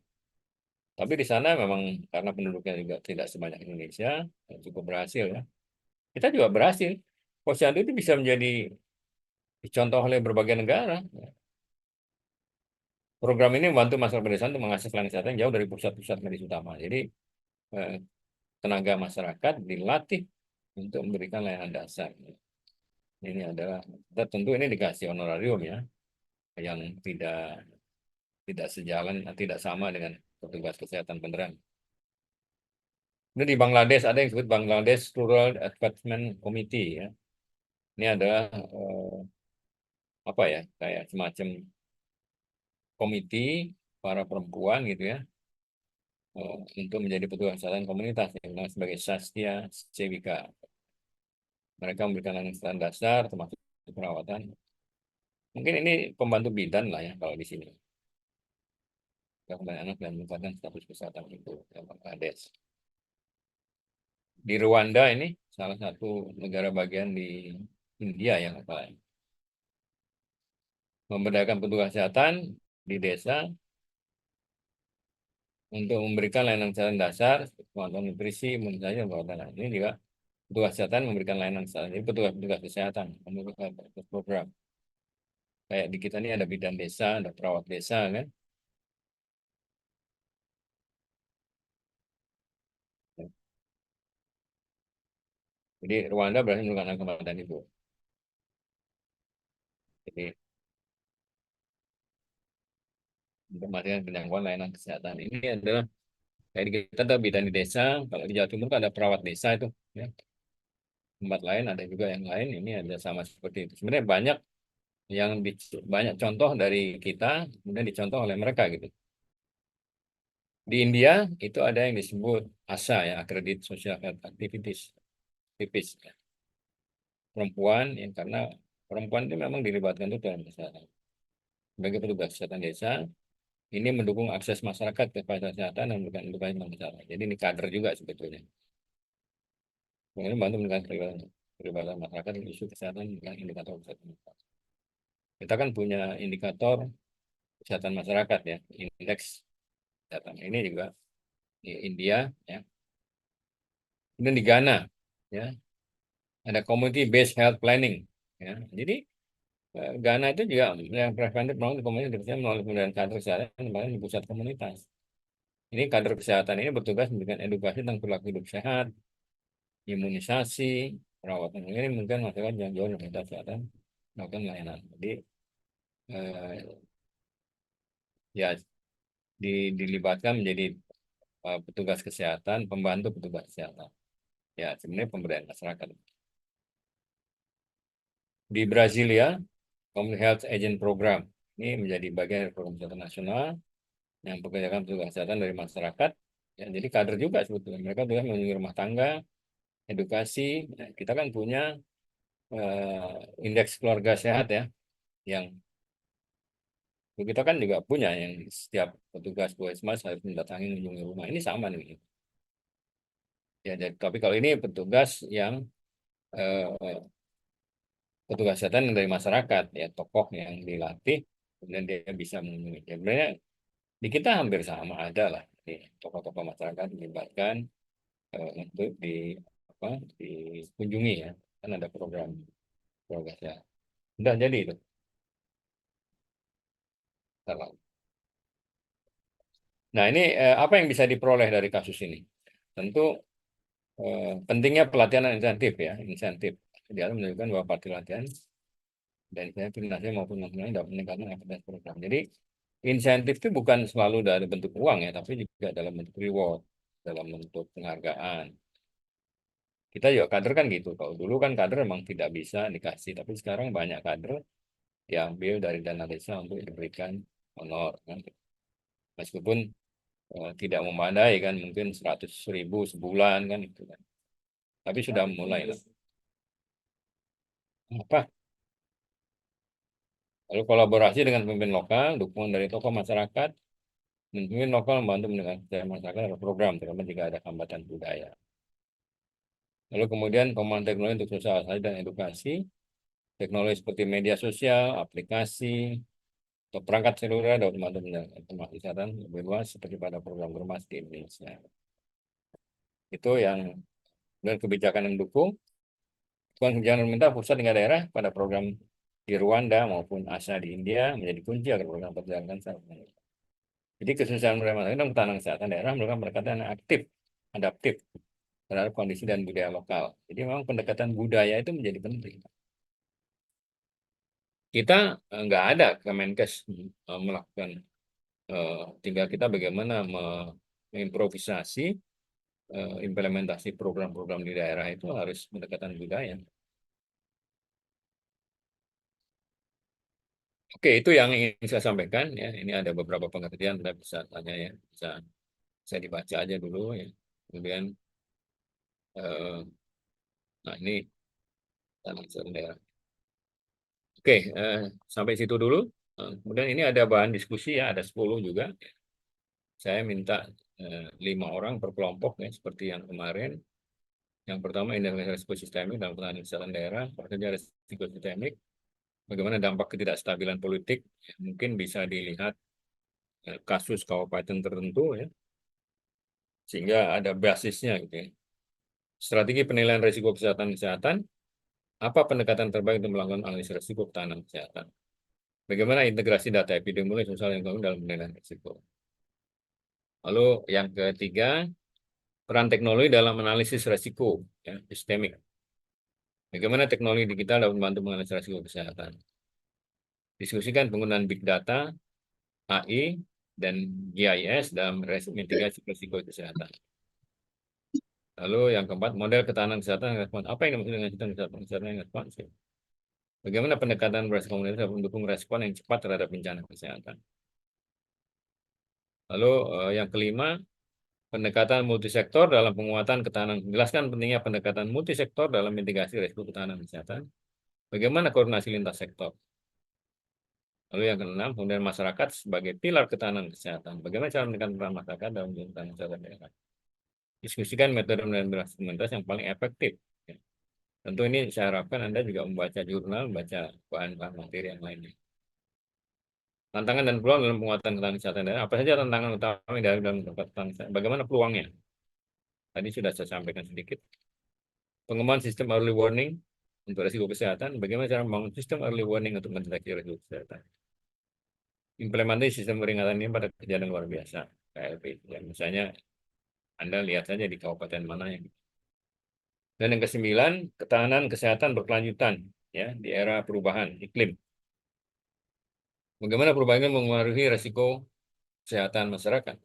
Tapi di sana memang karena penduduknya juga tidak sebanyak Indonesia, cukup berhasil ya. Kita juga berhasil. Posyandu itu bisa menjadi dicontoh oleh berbagai negara. Program ini membantu masyarakat pedesaan untuk mengakses layanan kesehatan jauh dari pusat-pusat medis utama. Jadi eh, tenaga masyarakat dilatih untuk memberikan layanan dasar. Ini adalah tentu ini dikasih honorarium ya, yang tidak sejalan, tidak sama dengan petugas kesehatan beneran. Ini di Bangladesh ada yang disebut Bangladesh Rural Advancement Committee ya. Ini adalah apa ya, kayak semacam komite para perempuan gitu ya, untuk menjadi petugas kesehatan komunitas yang dikenal sebagai Sastia Cewika. Mereka memberikan layanan kesehatan dasar termasuk perawatan. Mungkin ini pembantu bidan lah ya kalau di sini. Kembali anak dan meningkatkan status kesehatan itu di Bangladesh. Di Rwanda ini salah satu negara bagian di India yang apa memberdayakan petugas kesehatan di desa untuk memberikan layanan kesehatan dasar, pemantauan nutrisi, imunisasi, dan perawatan. Ini juga petugas kesehatan memberikan layanan kesehatan. Jadi petugas kesehatan menurut program. Kayak di kita ini ada bidan desa, ada perawat desa kan. Jadi Rwanda berhasil melakukan kemampuan itu. Jadi untuk memastikan penjangkauan layanan kesehatan ini adalah kayak di kita ada bidan di desa, kalau di Jawa Timur kan ada perawat desa itu. Ya. Tempat lain ada juga yang lain, ini ada sama seperti itu. Sebenarnya banyak yang banyak contoh dari kita, kemudian dicontoh oleh mereka gitu. Di India itu ada yang disebut ASA ya, Accredited Social Health Activities, tipis ya. Perempuan yang karena perempuan itu memang dilibatkan itu dalam kesehatan. Sebagai petugas kesehatan desa, ini mendukung akses masyarakat ke fasilitas kesehatan dan memberikan edukasi tentang kesehatan. Jadi ini kader juga sebetulnya. Kemudian bantu meningkatkan perlibatan masyarakat di isu kesehatan dengan indikator kesehatan. Kita kan punya indikator kesehatan masyarakat ya, indeks kesehatan. Ini juga di India ya. Kemudian di Ghana ya, ada community based health planning ya. Jadi Ghana itu juga yang preventif membangun komunitas melalui pemberdayaan kader kesehatan di pusat komunitas. Ini kader kesehatan ini bertugas memberikan edukasi tentang perilaku hidup sehat, imunisasi, perawatan ini mungkin masyarakat yang jauh dari kesehatan melakukan layanan. Jadi eh, ya dilibatkan menjadi petugas kesehatan, pembantu petugas kesehatan. Ya, sebenarnya pemberdayaan masyarakat. Di Brasilia, Community Health Agent Program ini menjadi bagian dari program kesehatan nasional yang pekerjaan petugas kesehatan dari masyarakat. Ya, jadi kader juga sebetulnya. Mereka juga mengunjungi rumah tangga, edukasi. Nah, kita kan punya indeks keluarga sehat ya, yang kita kan juga punya yang setiap petugas puskesmas harus mendatangi mengunjungi rumah. Ini sama nih. Ya, jadi, tapi kalau ini petugas yang eh, petugas kesehatan dari masyarakat, ya tokoh yang dilatih, kemudian dia bisa mengunjungi. Ya, sebenarnya di kita hampir sama ada lah, tokoh-tokoh masyarakat dilibatkan untuk apa, dikunjungi ya, kan ada program keluarga sehat. Udah jadi itu. Salah. Nah ini apa yang bisa diperoleh dari kasus ini? Tentu pentingnya pelatihan dan insentif ya, insentif. Dia menunjukkan bahwa pelatihan dan saya finansial maupun nasional dapat meningkatkan efektivitas program. Jadi insentif itu bukan selalu dari bentuk uang ya, tapi juga dalam bentuk reward, dalam bentuk penghargaan. Kita juga kader kan gitu. Kalau dulu kan kader memang tidak bisa dikasih, tapi sekarang banyak kader diambil dari dana desa untuk diberikan honor. Kan. Meskipun tidak memadai kan, mungkin 100.000 sebulan kan itu kan. Tapi sudah mulai lah. Apa? Lalu kolaborasi dengan pemimpin lokal, dukungan dari tokoh masyarakat, pemimpin lokal membantu mendengarkan masyarakat ada program, terutama jika ada hambatan budaya. Lalu kemudian pemahaman teknologi untuk sosialisasi dan edukasi, teknologi seperti media sosial, aplikasi, atau perangkat seluler dapat membantu menjalankan informasi kesehatan lebih luas seperti pada program Germas di Indonesia. Itu yang dan kebijakan yang mendukung, dukungan kebijakan pemerintah pusat hingga daerah pada program di Rwanda maupun ASA di India menjadi kunci agar program berjalan secara baik. Jadi kesusahan mereka dalam ketahanan kesehatan daerah merupakan pendekatan yang aktif, adaptif terhadap kondisi dan budaya lokal. Jadi memang pendekatan budaya itu menjadi penting. Kita nggak ada Kemenkes melakukan, tinggal kita bagaimana mengimprovisasi implementasi program-program di daerah itu harus pendekatan budaya. Oke, itu yang ingin saya sampaikan ya. Ini ada beberapa pengertian, kita bisa tanya ya, bisa saya dibaca aja dulu ya. Kemudian, eh, nah ini tanah daerah. Oke, sampai situ dulu. Kemudian ini ada bahan diskusi ya, ada 10 juga. Saya minta 5 orang per kelompok ya, seperti yang kemarin. Yang pertama, indeks risiko sistemik dalam penanganan kesehatan daerah, maksudnya risiko sistemik. Bagaimana dampak ketidakstabilan politik? Ya, mungkin bisa dilihat kasus kabupaten tertentu ya, sehingga ada basisnya gitu ya. Strategi penilaian risiko kesehatan, apa pendekatan terbaik untuk melakukan analisis risiko ketahanan kesehatan? Bagaimana integrasi data epidemiologi sosial yang dalam penilaian risiko? Lalu yang ketiga, peran teknologi dalam analisis risiko ya, sistemik. Bagaimana teknologi digital dapat membantu menganalisis risiko kesehatan? Diskusikan penggunaan big data, AI, dan GIS dalam mitigasi risiko kesehatan. Lalu yang keempat, model ketahanan kesehatan yang responsif. Apa yang dimaksud dengan kesehatan yang responsif? Bagaimana pendekatan berbasis komunitas dapat mendukung respon yang cepat terhadap bencana kesehatan? Lalu yang kelima, pendekatan multisektor dalam penguatan ketahanan. Jelaskan pentingnya pendekatan multisektor dalam mitigasi risiko ketahanan kesehatan. Bagaimana koordinasi lintas sektor? Lalu yang keenam, kemudian masyarakat sebagai pilar ketahanan kesehatan. Bagaimana cara menekan peran masyarakat dalam ketahanan kesehatan daerah? Diskusikan metode dan komunitas yang paling efektif. Ya. Tentu ini saya harapkan Anda juga membaca jurnal, membaca bahan-bahan materi yang lainnya. Tantangan dan peluang dalam penguatan ketahanan kesehatan daerah. Apa saja tantangan utama dalam ketahanan kesehatan? Bagaimana peluangnya? Tadi sudah saya sampaikan sedikit. Pengembangan sistem early warning untuk risiko kesehatan. Bagaimana cara membangun sistem early warning untuk mendeteksi risiko kesehatan? Implementasi sistem peringatan ini pada kejadian luar biasa. KLP. Ya, misalnya Anda lihat saja di kabupaten mana yang. Dan yang kesembilan, ketahanan kesehatan berkelanjutan ya di era perubahan iklim. Bagaimana perubahan ini mengaruhi risiko kesehatan masyarakat.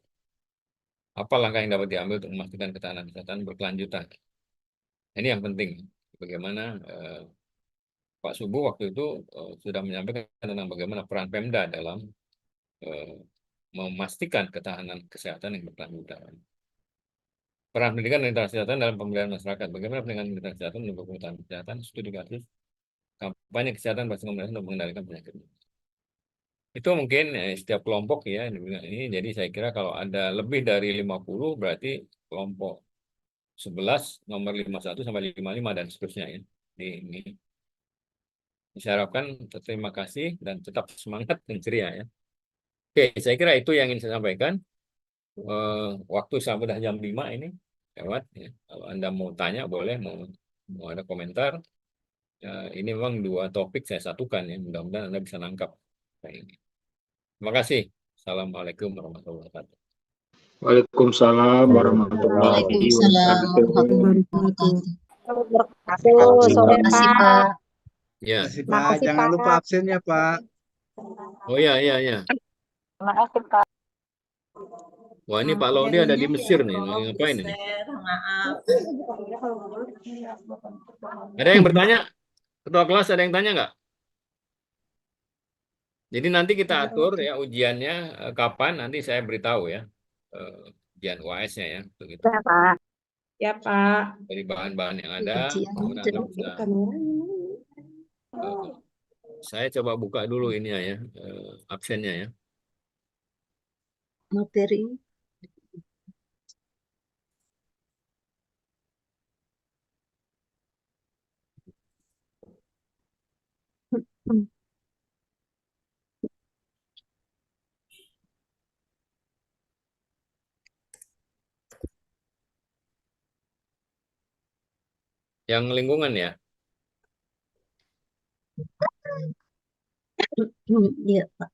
Apa langkah yang dapat diambil untuk memastikan ketahanan kesehatan berkelanjutan? Ini yang penting. Bagaimana Pak Subuh waktu itu sudah menyampaikan tentang bagaimana peran Pemda dalam eh, memastikan ketahanan kesehatan yang berkelanjutan. Peran pendidikan dan literasi kesehatan dalam pemberdayaan masyarakat. Bagaimana pendidikan dan literasi kesehatan mendukung ketahanan kesehatan, studi kasus, kampanye kesehatan, vaksin komunitas untuk mengendalikan penyakit. Itu mungkin setiap kelompok ya ini. Jadi saya kira kalau ada lebih dari 50 berarti kelompok 11 nomor 51 sampai 55 dan seterusnya ya. Ini saya harapkan terima kasih dan tetap semangat dan ceria ya. Oke, saya kira itu yang ingin saya sampaikan. Waktu sudah jam 5 ini lewat ya. Kalau Anda mau tanya boleh, mau ada komentar. Ya, ini memang dua topik saya satukan ya. Mudah-mudahan Anda bisa nangkap kayak ini. Terima kasih. Assalamualaikum warahmatullahi wabarakatuh. Waalaikumsalam warahmatullahi Waalaikumsalam wabarakatuh. warahmatullahi wabarakatuh. Wabarakatuh. Sore, Terima kasih, Pak. Pak. Ya, Makasih Pak, Makasih, jangan Pak. lupa absennya Pak. oh ya, ya, ya. Makasih, Pak. Wah ini Pak Laude ada di Mesir nih. Lagi ngapain ini? Ada yang bertanya? Ketua kelas ada yang tanya nggak? Jadi nanti kita atur ya ujiannya kapan nanti saya beritahu ya. Ujian UAS-nya ya. Begitu. Ya, Pak. Ya, Pak. Dari bahan-bahan yang ada, Ujian kemudian Anda bisa. eh, saya coba buka dulu ini ya, absennya ya. materi. Yang lingkungan ya. Iya, Pak.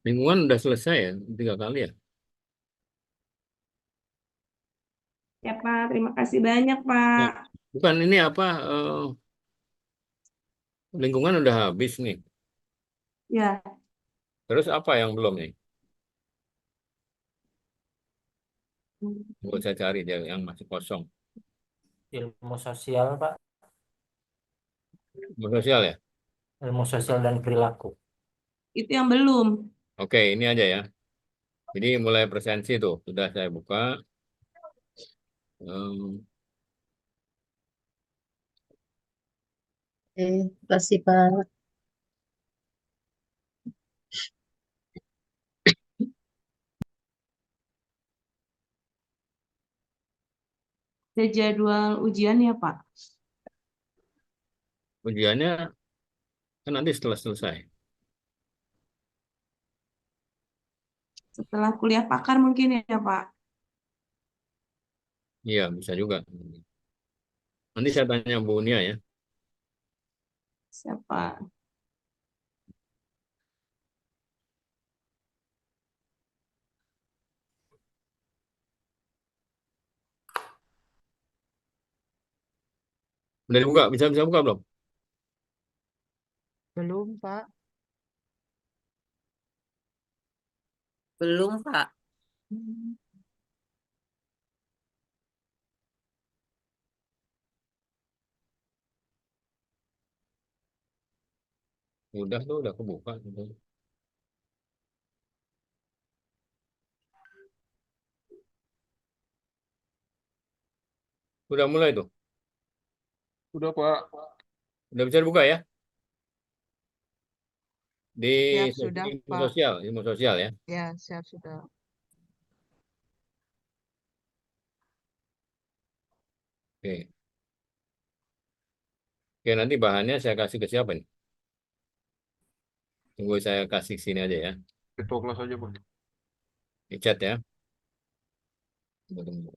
Lingkungan udah selesai ya, 3 kali ya. Ya, Pak. Terima kasih banyak, Pak. Ya, bukan ini apa, lingkungan udah habis nih. Ya. Terus apa yang belum nih? Mau saya cari dia yang masih kosong. Ilmu sosial, Pak. Sosial ya? Ilmu sosial dan perilaku. Itu yang belum. Oke, ini aja ya. Jadi mulai presensi tuh, sudah saya buka. Em, Terima kasih, Pak. Ada jadwal ujian ya, Pak? Ujiannya kan nanti setelah selesai. Setelah kuliah pakar mungkin ya, Pak? Iya, bisa juga. Nanti saya tanya Bu Nia ya. Siapa? Udah dibuka, bisa buka belum? Belum, Pak. Belum, Pak. Udah tuh, udah kebuka. Udah mulai tuh. Sudah, Pak. Udah bisa dibuka ya? Di Siap sudah, Pak. ilmu sosial ya. Ya, siap sudah. Oke. Oke, nanti bahannya saya kasih ke siapa nih? Tunggu saya kasih sini aja ya. Ketua kelas aja, Pak. Di chat ya. Tunggu.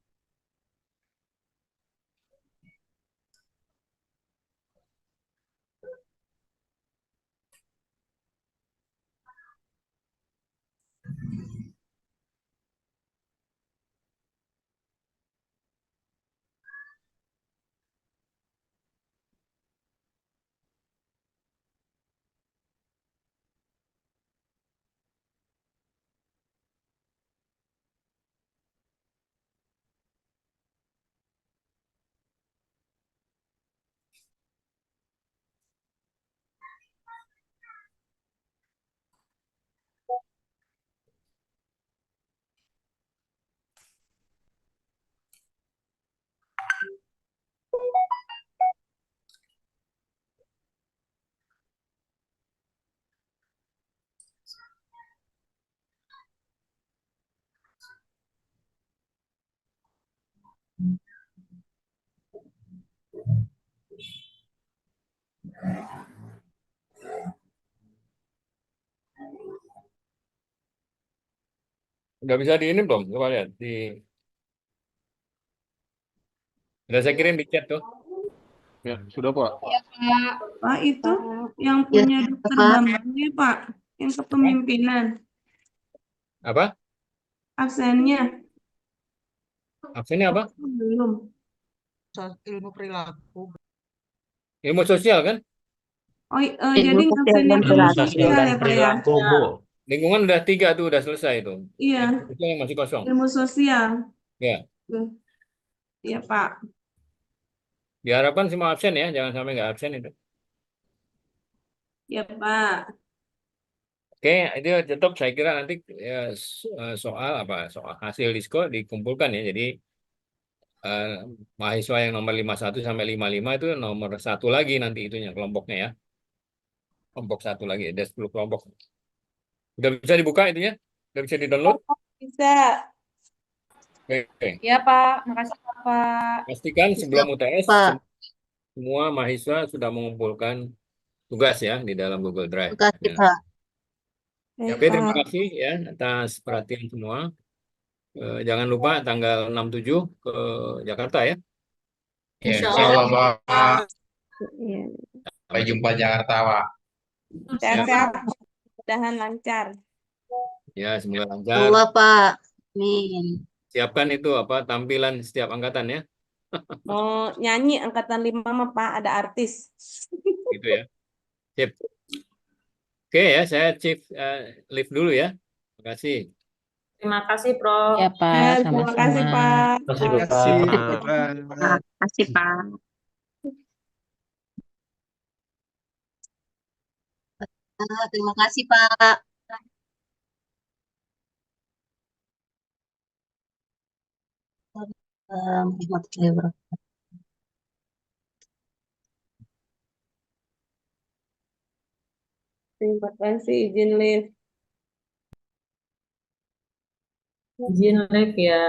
Udah bisa di ini belum? Coba lihat di. Udah saya kirim di chat tuh. Ya, sudah, Pak. Pak, itu yang Ya, punya Dokter Pak. Bambang ya, Pak, yang kepemimpinan, Apa? absennya Absennya apa? belum. Ilmu perilaku. Ilmu sosial kan? Oh, Ilmu jadi sosial absennya dan Ilmu ilmu perilaku. sosial sosial dan ya, Pak ya? perilaku, Bu. Lingkungan udah 3 tuh, udah selesai tuh. Iya, Ilmu sosial yang masih kosong. ilmu sosial. Ya. Iya, Pak. Diharapkan semua absen ya, jangan sampai nggak absen itu. Iya, Pak. Oke, itu tetap saya kira nanti ya, soal apa? Soal hasil disko dikumpulkan ya. Jadi eh, mahasiswa yang nomor 51 sampai 55 itu nomor 1 lagi nanti itunya kelompoknya ya. Kelompok 1 lagi, ada 10 kelompok. Udah bisa dibuka itunya? Udah bisa di-download? Bisa. Oke. Ya, Pak. Makasih, Pak. Pastikan sebelum UTS Pak. semua mahasiswa sudah mengumpulkan tugas ya di dalam Google Drive. Terima kasih, Ya. Pak. Baik, Oke, terima Pak. kasih ya atas perhatian semua. Jangan lupa tanggal 6-7 ke Jakarta ya. Ya, insya Allah, Pak. Iya. Sampai jumpa Jakarta, Pak. Sehat-sehat. Mudah-mudahan lancar. Ya, semoga lancar. Allah, Pak. Amin. Siapkan itu apa tampilan setiap angkatan ya, Mau nyanyi angkatan 5 mah, Pak, ada artis. gitu ya. Sip. Oke ya, saya Chief lift dulu ya. Terima kasih. Terima kasih, Prof. Ya, Pak. Terima kasih, Sama-sama. Pak. Terima kasih, Terima kasih, Pak. Pak. Terima kasih, Pak. Terima kasih, Pak. Warahmatullahi wabarakatuh. Terima kasih izin live. Izin live ya.